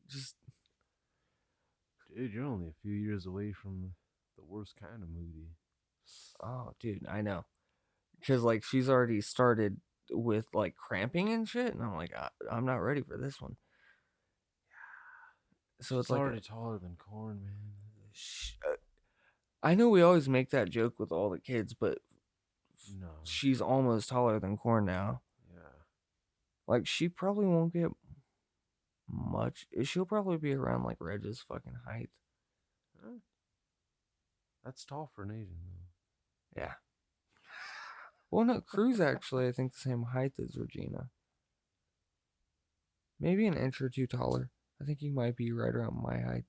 just. Dude, you're only a few years away from the worst kind of moody. Oh, dude, I know. Because, like, she's already started with, like, cramping and shit. And I'm like, I'm not ready for this one. So She's it's like already taller than corn, man. I know we always make that joke with all the kids, but No. she's almost taller than corn now. Yeah. Like she probably won't get much. She'll probably be around like Reg's fucking height. Huh? That's tall for an Asian, though. Yeah. Well, no, Crew's actually I think the same height as Regina. Maybe an inch or two taller. I think he might be right around my height.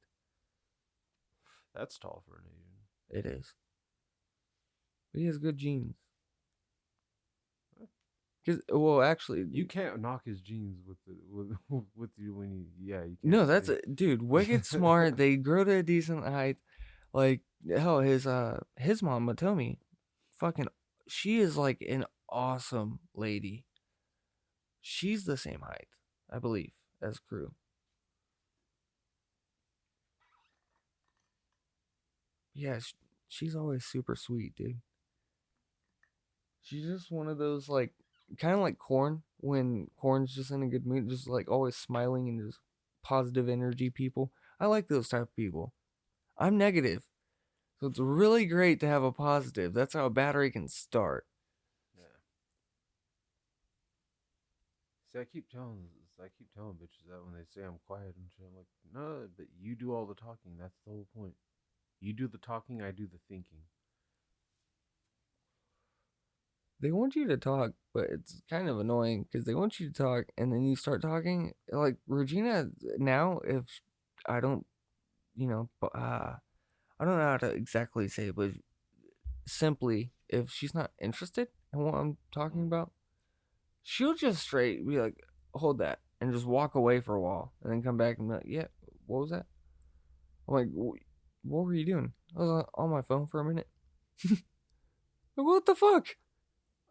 That's tall for an Asian. It is. But he has good genes. Cause well, actually, You can't knock his genes with with you when you you can't no, that's say- dude. Wicked smart. They grow to a decent height. Like hell, his mom Matomi, fucking, she is like an awesome lady. She's the same height, I believe, as Crew. Yeah, she's always super sweet, dude. She's just one of those like, kind of like Corn when Corn's just in a good mood, just like always smiling and just positive energy people. I like those type of people. I'm negative, so it's really great to have a positive. That's how a battery can start. Yeah. See, I keep telling bitches that when they say I'm quiet and shit. I'm like, no, but you do all the talking. That's the whole point. You do the talking, I do the thinking. They want you to talk, but it's kind of annoying because they want you to talk and then you start talking. Like Regina now, if I don't, I don't know how to exactly say it, but simply, if she's not interested in what I'm talking about, she'll just straight be like, hold that, and just walk away for a while and then come back and be like, yeah, what was that? I'm like, what were you doing? I was on my phone for a minute. Like, what the fuck?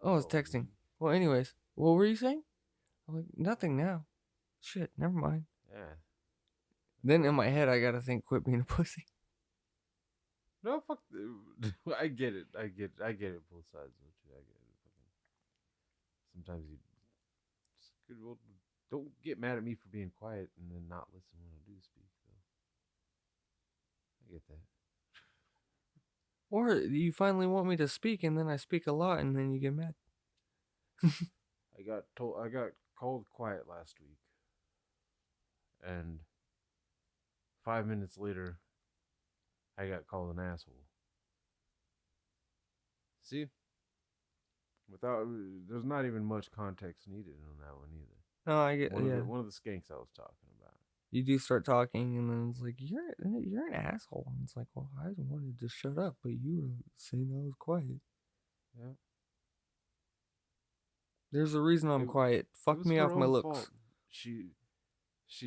Oh, I was texting. Well, anyways, what were you saying? I'm like, nothing now. Shit, never mind. Yeah. Then in my head, I gotta think, quit being a pussy. No, fuck. I get it. I get it. Both sides of it. I get it. Sometimes you just well, don't get mad at me for being quiet and then not listen when I do speak. Though I get that. Or you finally want me to speak, and then I speak a lot, and then you get mad. I got called quiet last week, and 5 minutes later, I got called an asshole. See, there's not even much context needed on that one either. No, I get One of the skanks I was talking about. You do start talking, and then it's like you're an asshole. And it's like, well, I wanted to shut up, but you were saying I was quiet. Yeah. There's a reason I'm quiet. Fuck me off my looks. Fault. She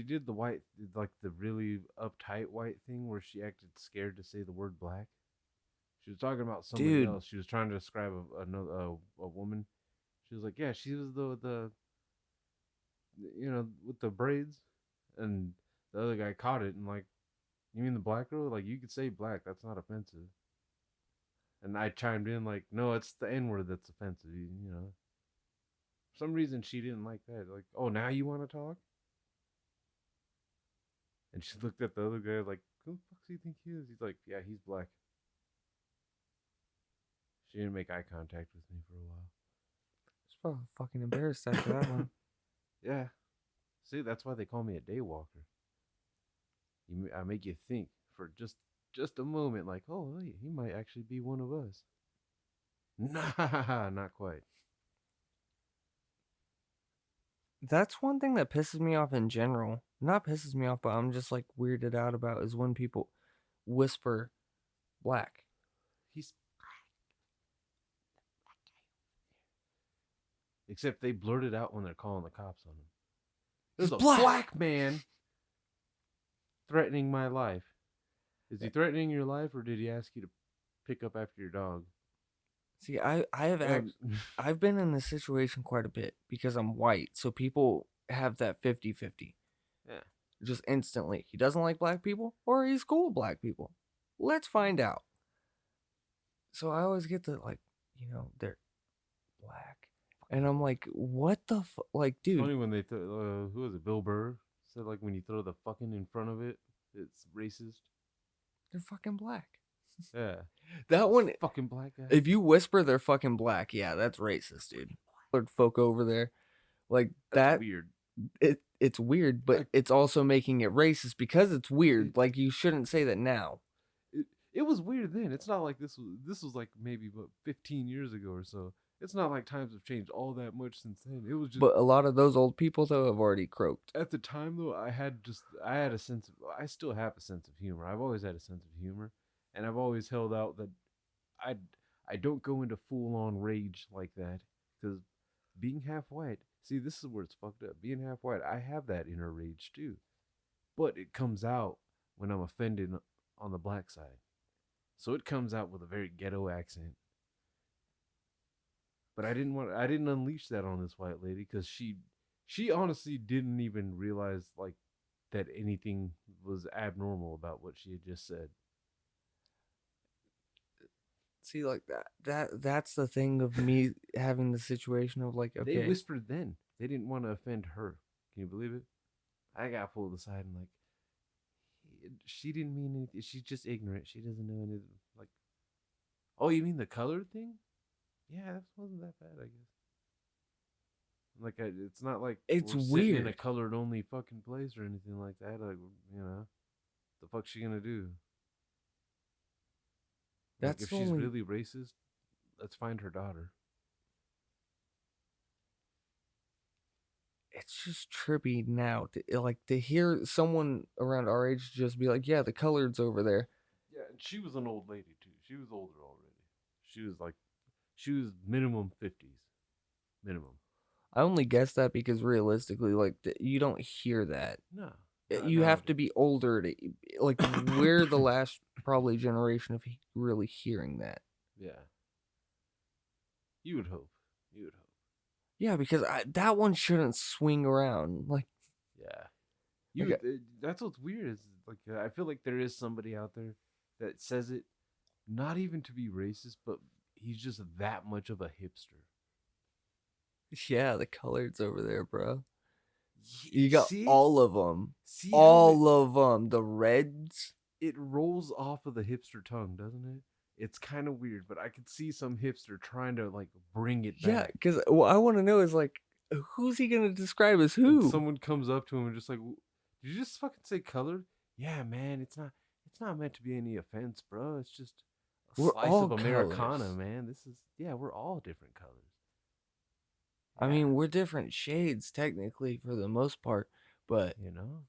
did the white, like the really uptight white thing where she acted scared to say the word black. She was talking about somebody else. She was trying to describe a woman. She was like, yeah, she was the with the braids, and the other guy caught it and like, you mean the black girl? Like, you could say black. That's not offensive. And I chimed in like, no, it's the N word that's offensive. You know. For some reason she didn't like that. Like, oh, now you want to talk? And she looked at the other guy like, who the fuck do you think he is? He's like, yeah, he's black. She didn't make eye contact with me for a while. She's probably fucking embarrassed after that one. Yeah. See, that's why they call me a daywalker. I make you think for just a moment, like, oh, wait, he might actually be one of us. Nah, not quite. That's one thing that pisses me off in general. Not pisses me off, but I'm just like weirded out about is when people whisper black. He's except they blurt it out when they're calling the cops on him. There's a black man threatening my life. Is he threatening your life, or did he ask you to pick up after your dog? See, I've been in this situation quite a bit because I'm white, so people have that 50-50. Yeah. Just instantly. He doesn't like black people, or he's cool with black people. Let's find out. So I always get the, like, they're black. And I'm like, what the fuck? Like, dude. It's funny when they who was it, Bill Burr? Said, like, when you throw the fucking in front of it, it's racist. They're fucking black. Yeah, That one, fucking black guy. if you whisper they're fucking black, yeah, that's racist, dude. Colored folk over there, like That's that. weird. It's weird, but it's also making it racist because it's weird. Like you shouldn't say that now. It was weird then. It's not like this was like maybe what 15 years ago or so. It's not like times have changed all that much since then. It was just But a lot of those old people though have already croaked. at the time though. I had a sense of I still have a sense of humor. I've always had a sense of humor, and I've always held out that I I don't go into full on rage like that because being half white. See, this is where it's fucked up. Being half white, I have that inner rage too, but it comes out when I'm offended on the black side. So it comes out with a very ghetto accent. But I didn't unleash that on this white lady because she honestly didn't even realize like that anything was abnormal about what she had just said. See, like that's the thing of me having the situation of like, They okay, whispered then. They didn't want to offend her. Can you believe it? I got pulled aside and like she didn't mean anything. She's just ignorant. She doesn't know anything. Like, oh, you mean the color thing? Yeah, that wasn't that bad, I guess. Like, it's not like It's we're sitting in a weird. colored only fucking place or anything like that. Like, the fuck's she gonna do? Like, That's if the she's only. really racist, let's find her daughter. It's just trippy now like to hear someone around our age just be like, yeah, the colored's over there. Yeah, and she was an old lady too. She was older already. She was minimum 50s, minimum. I only guess that because realistically, like you don't hear that. No, You have to be older to like. We're the last probably generation of really hearing that. Yeah, you would hope. You would hope. Yeah, because that one shouldn't swing around. Like, Yeah. like, That's what's weird is like I feel like there is somebody out there that says it not even to be racist, but he's just that much of a hipster. yeah, the colored's over there, bro. You You got see, all of them. see All of them. The reds. it rolls off of the hipster tongue, doesn't it? It's kind of weird, but I could see some hipster trying to like bring it Yeah, back. because what I want to know is like, who's he gonna describe as And who? someone comes up to him and just like, "Did you just fucking say colored?" Yeah, man, it's not meant to be any offense, bro. It's just a We're slice all of Americana, colors. man. This is yeah, we're all different colors. I Yeah, mean, we're different shades technically for the most part, but you know,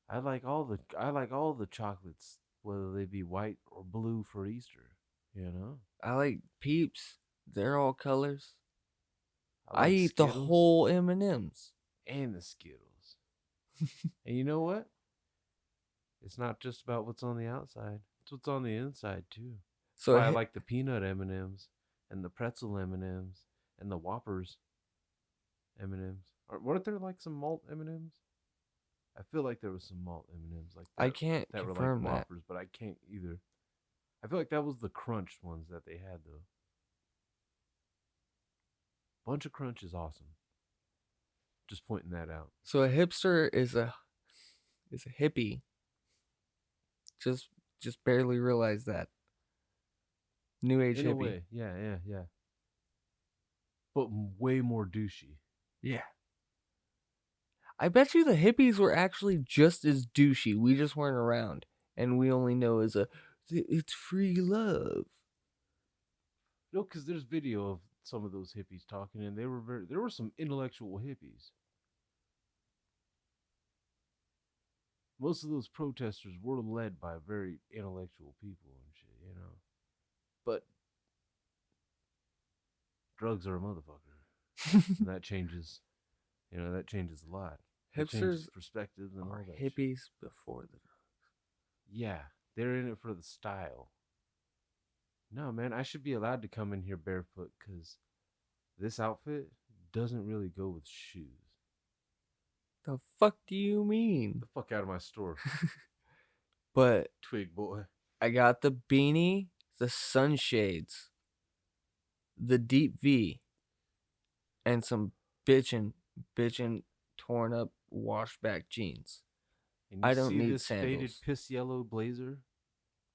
I like all the chocolates, whether they be white or blue for Easter. You know, I like Peeps. They're all colors. I I like eat the Skittles whole M&Ms. and the Skittles. And you know what? It's not just about what's on the outside; it's what's on the inside too. That's So why I like the peanut M&Ms and the pretzel M&Ms and the Whoppers M&Ms. Weren't there like some malt M&Ms? I feel like there was some malt M&Ms like I that can't that were like confirm that. Whoppers, but I can't either. I feel like that was the crunched ones that they had though. Bunch of Crunch is awesome. Just pointing that out. So a hipster is a hippie. Just barely realized that. New age In hippie. a way, yeah. But way more douchey. Yeah. I bet you the hippies were actually just as douchey. We just weren't around, and we only know as it's free love. No, because there's video of some of those hippies talking, and there were some intellectual hippies. Most of those protesters were led by very intellectual people and shit. But drugs are a motherfucker, and that changes. That changes a lot. It changes Hipsters perspectives and all are that. Shit. hippies before the drugs. Yeah, they're in it for the style. No, man, I should be allowed to come in here barefoot because this outfit doesn't really go with shoes. The fuck do you Get mean? the fuck out of my store, But twig boy. I got the beanie, the sunshades, the deep V, and some bitchin' torn up washback jeans. And you I don't see need this faded sandals. piss yellow blazer,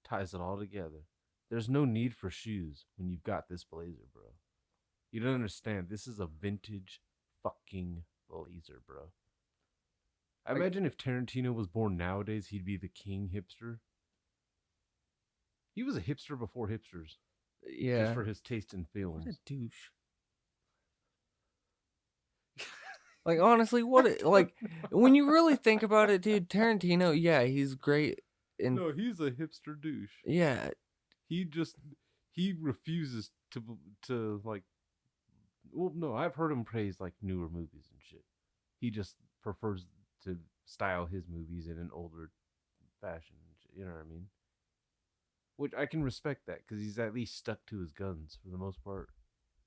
ties it all together. There's no need for shoes when you've got this blazer, bro. You don't understand. This is a vintage fucking blazer, bro. I Like, imagine if Tarantino was born nowadays, he'd be the king hipster. He was a hipster before hipsters, just yeah. for his taste in What films. a douche. Like, honestly, like, when you really think about it, dude, Tarantino, yeah, he's great in, No, he's a hipster douche. yeah, He refuses to like. Well, no, I've heard him praise like newer movies and shit. He just prefers to style his movies in an older fashion. You know what I mean? Which I can respect that because he's at least stuck to his guns for the most part.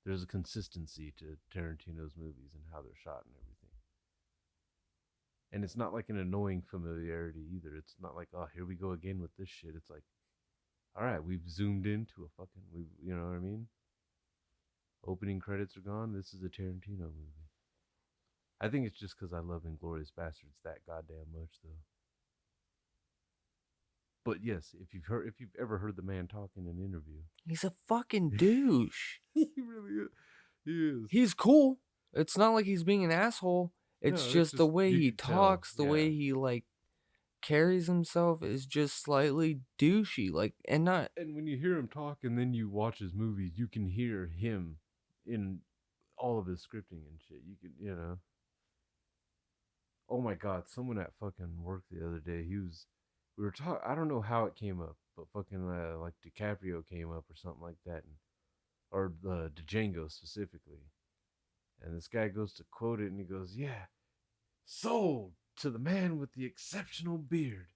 There's a consistency to Tarantino's movies and how they're shot and everything. And it's not like an annoying familiarity either. It's not like, oh, here we go again with this shit. It's like, all right, we've zoomed into a fucking, you know what I mean? Opening credits are gone. This is a Tarantino movie. I think it's just because I love Inglourious Bastards that goddamn much, though. But yes, if you've ever heard the man talk in an interview, he's a fucking douche. he really is. He is. He's cool. It's not like he's being an asshole. It's No, just the way you he can tell, talks, the yeah. way he like carries himself is just slightly douchey. Like, and not. And when you hear him talk and then you watch his movies, you can hear him in all of his scripting and shit. You can, you know. Oh my god, someone at fucking work the other day, we were talking, I don't know how it came up, but fucking like DiCaprio came up or something like that, or the Django specifically. And this guy goes to quote it and he goes, yeah, sold to the man with the exceptional beard.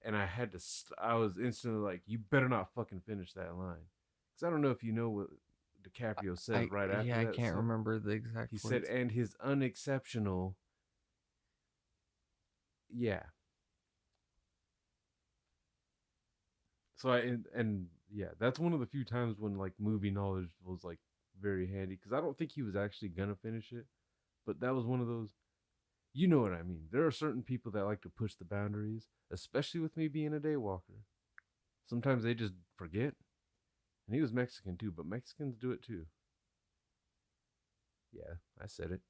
And I had to, I was instantly like, you better not fucking finish that line. Because I don't know if you know what DiCaprio said right after Yeah, that. I can't So remember the exact he words. said, and his unexceptional. Yeah. So and yeah, that's one of the few times when like movie knowledge was like very handy. Because I don't think he was actually going to finish it. But that was one of those. You know what I mean. There are certain people that like to push the boundaries, especially with me being a day walker. Sometimes they just forget. And he was Mexican too, but Mexicans do it too. Yeah, I said it.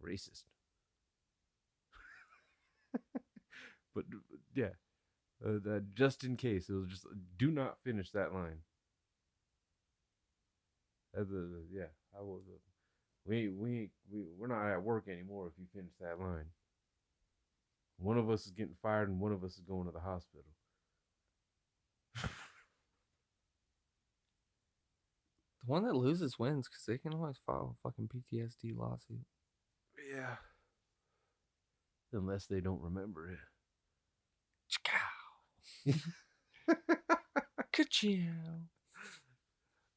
Racist. But yeah, just in case, it was just do not finish that line. Yeah, I was. We're not at work anymore if you finish that line. One of us is getting fired and one of us is going to the hospital. The one that loses wins because they can always file a fucking PTSD lawsuit. Yeah. Unless they don't remember it. Ka-chow.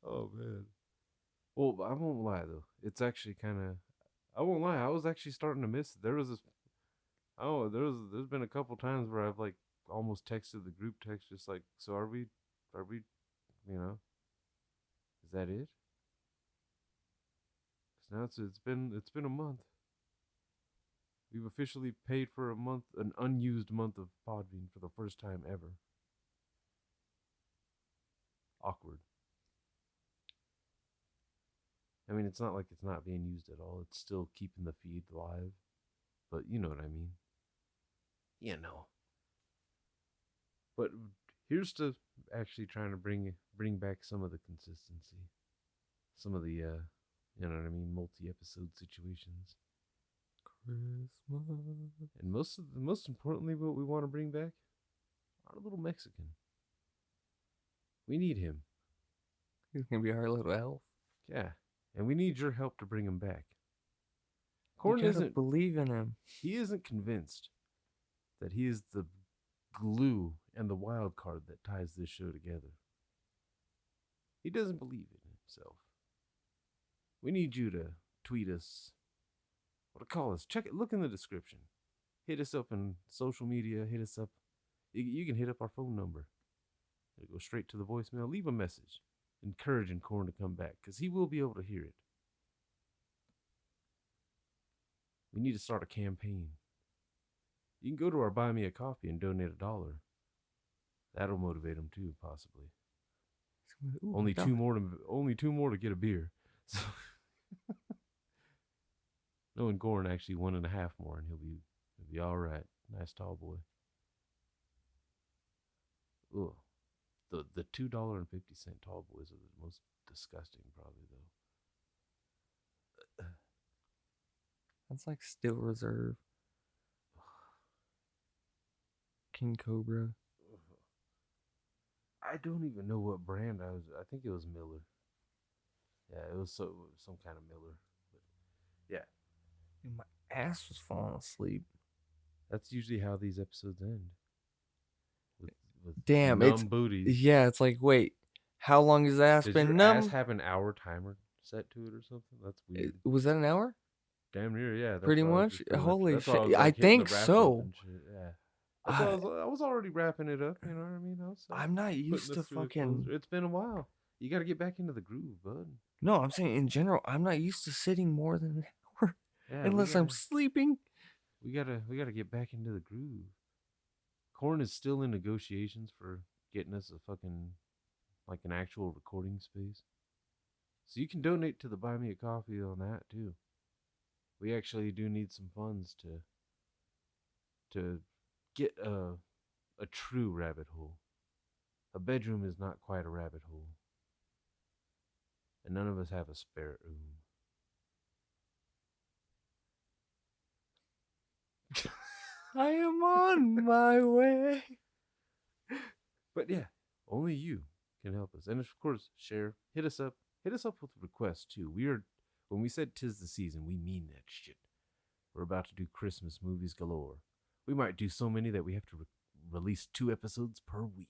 Oh, man. Well, I won't lie, though. It's actually kind of... I won't lie. I was actually starting to miss it. There was this... Oh, there's been a couple times where I've, like, almost texted the group text just like, so are we, you know, is that it? Because now it's been a month. We've officially paid for a month, an unused month of Podbean for the first time ever. Awkward. I mean, it's not like it's not being used at all. It's still keeping the feed live. But you know what I mean. You know. But here's to actually trying to bring back some of the consistency. Some of the, you know what I mean, multi-episode situations. Christmas. And most importantly, what we want to bring back, our little Mexican. We need him. He's gonna be our little elf. Yeah, and we need your help to bring him back. Corn Corn doesn't believe in him. He isn't convinced that he is the glue and the wild card that ties this show together. He doesn't believe in himself. We need you to tweet us or to call us. Check it. Look in the description. Hit us up on social media. Hit us up. You can hit up our phone number. It'll go straight to the voicemail. Leave a message encouraging Corn to come back because he will be able to hear it. We need to start a campaign. You can go to our Buy Me a Coffee and donate $1. That'll motivate them too, possibly. Ooh, Only $1. two more to get a beer. So knowing Gorn actually 1.5 more, and he'll be all right. Nice tall boy. Ugh. The $2.50 tall boys are the most disgusting, probably though. That's like Steel Reserve, King Cobra. I don't even know what brand I was. I think it was Miller. Yeah, it was some kind of Miller. But yeah, Dude, my ass was falling asleep. that's usually how these episodes end. With Damn, numb it's booties. yeah. It's like, wait, how long has the ass Does been your numb? ass have an hour timer set to it or something? That's weird. Was that an hour? Damn near, yeah. That's Pretty why I was much. just pretty Holy that's why I shit! was I like hitting the think wrap up so. and shit. Yeah. That's why I, I was already wrapping it up. You know what I mean? I was I'm not putting used to us through a fucking. closer. It's been a while. You got to get back into the groove, bud. No, I'm saying in general, I'm not used to sitting more than an hour Yeah, unless I'm sleeping. we gotta get back into the groove. Korn is still in negotiations for getting us a fucking like an actual recording space. So you can donate to the Buy Me a Coffee on that too. We actually do need some funds to get a true rabbit hole. A bedroom is not quite a rabbit hole. And none of us have a spare room. I am on my way. But yeah, only you can help us. And of course, share, hit us up with requests too. When we said 'tis the season, we mean that shit. We're about to do Christmas movies galore. We might do so many that we have to release 2 episodes per week.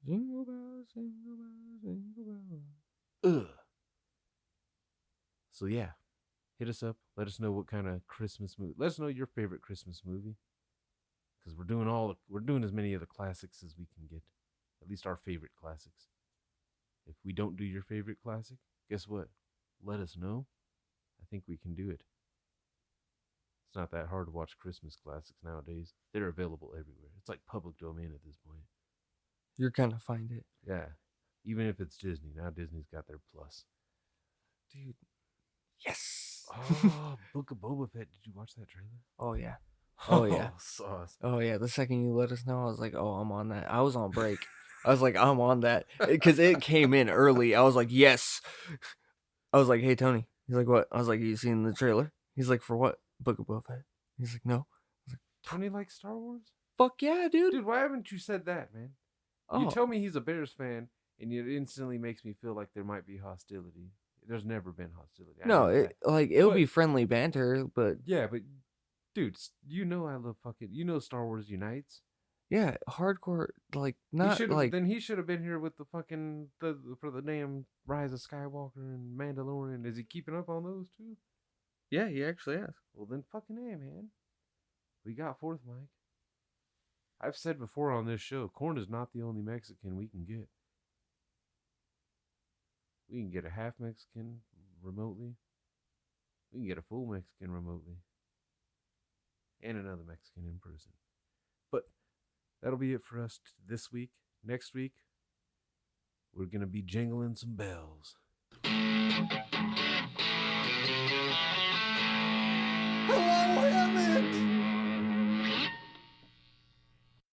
Jingle bells, jingle bells, jingle bells. Ugh. So yeah, hit us up. Let us know what kind of Christmas movie. Let us know your favorite Christmas movie. Because we're doing as many of the classics as we can get. At least our favorite classics. If we don't do your favorite classic, guess what? Let us know. I think we can do it. It's not that hard to watch Christmas classics nowadays. They're available everywhere. It's like public domain at this point. You're gonna find it. Yeah. Even if it's Disney. Now Disney's got their plus. Dude. Yes. Oh, Book of Boba Fett. Did you watch that trailer? Oh yeah. Oh yeah. Sauce. Oh yeah. The second you let us know, I was like, oh, I'm on that. I was on break. I was like, I'm on that. Because it came in early. I was like, yes. I was like, hey Tony. He's like, what? I was like, you seen the trailer? He's like, for what? Book of Boba Fett. He's like, no. Tony likes Star Wars? Fuck yeah, dude. Dude, why haven't you said that, man? Oh. You tell me he's a Bears fan, and it instantly makes me feel like there might be hostility. There's never been hostility. No, it'll But- be friendly banter, but Yeah, but dude, you know I love fucking. You know Star Wars unites. yeah, hardcore, like not like Then he should have been here with the fucking for the damn Rise of Skywalker and Mandalorian. Is he keeping up on those too? yeah, he actually has. Well, then fucking A, man. We got fourth Mike. I've said before on this show, Korn is not the only Mexican we can get. We can get a half Mexican remotely. We can get a full Mexican remotely. And another Mexican in person. But that'll be it for us this week. Next week, we're going to be jingling some bells.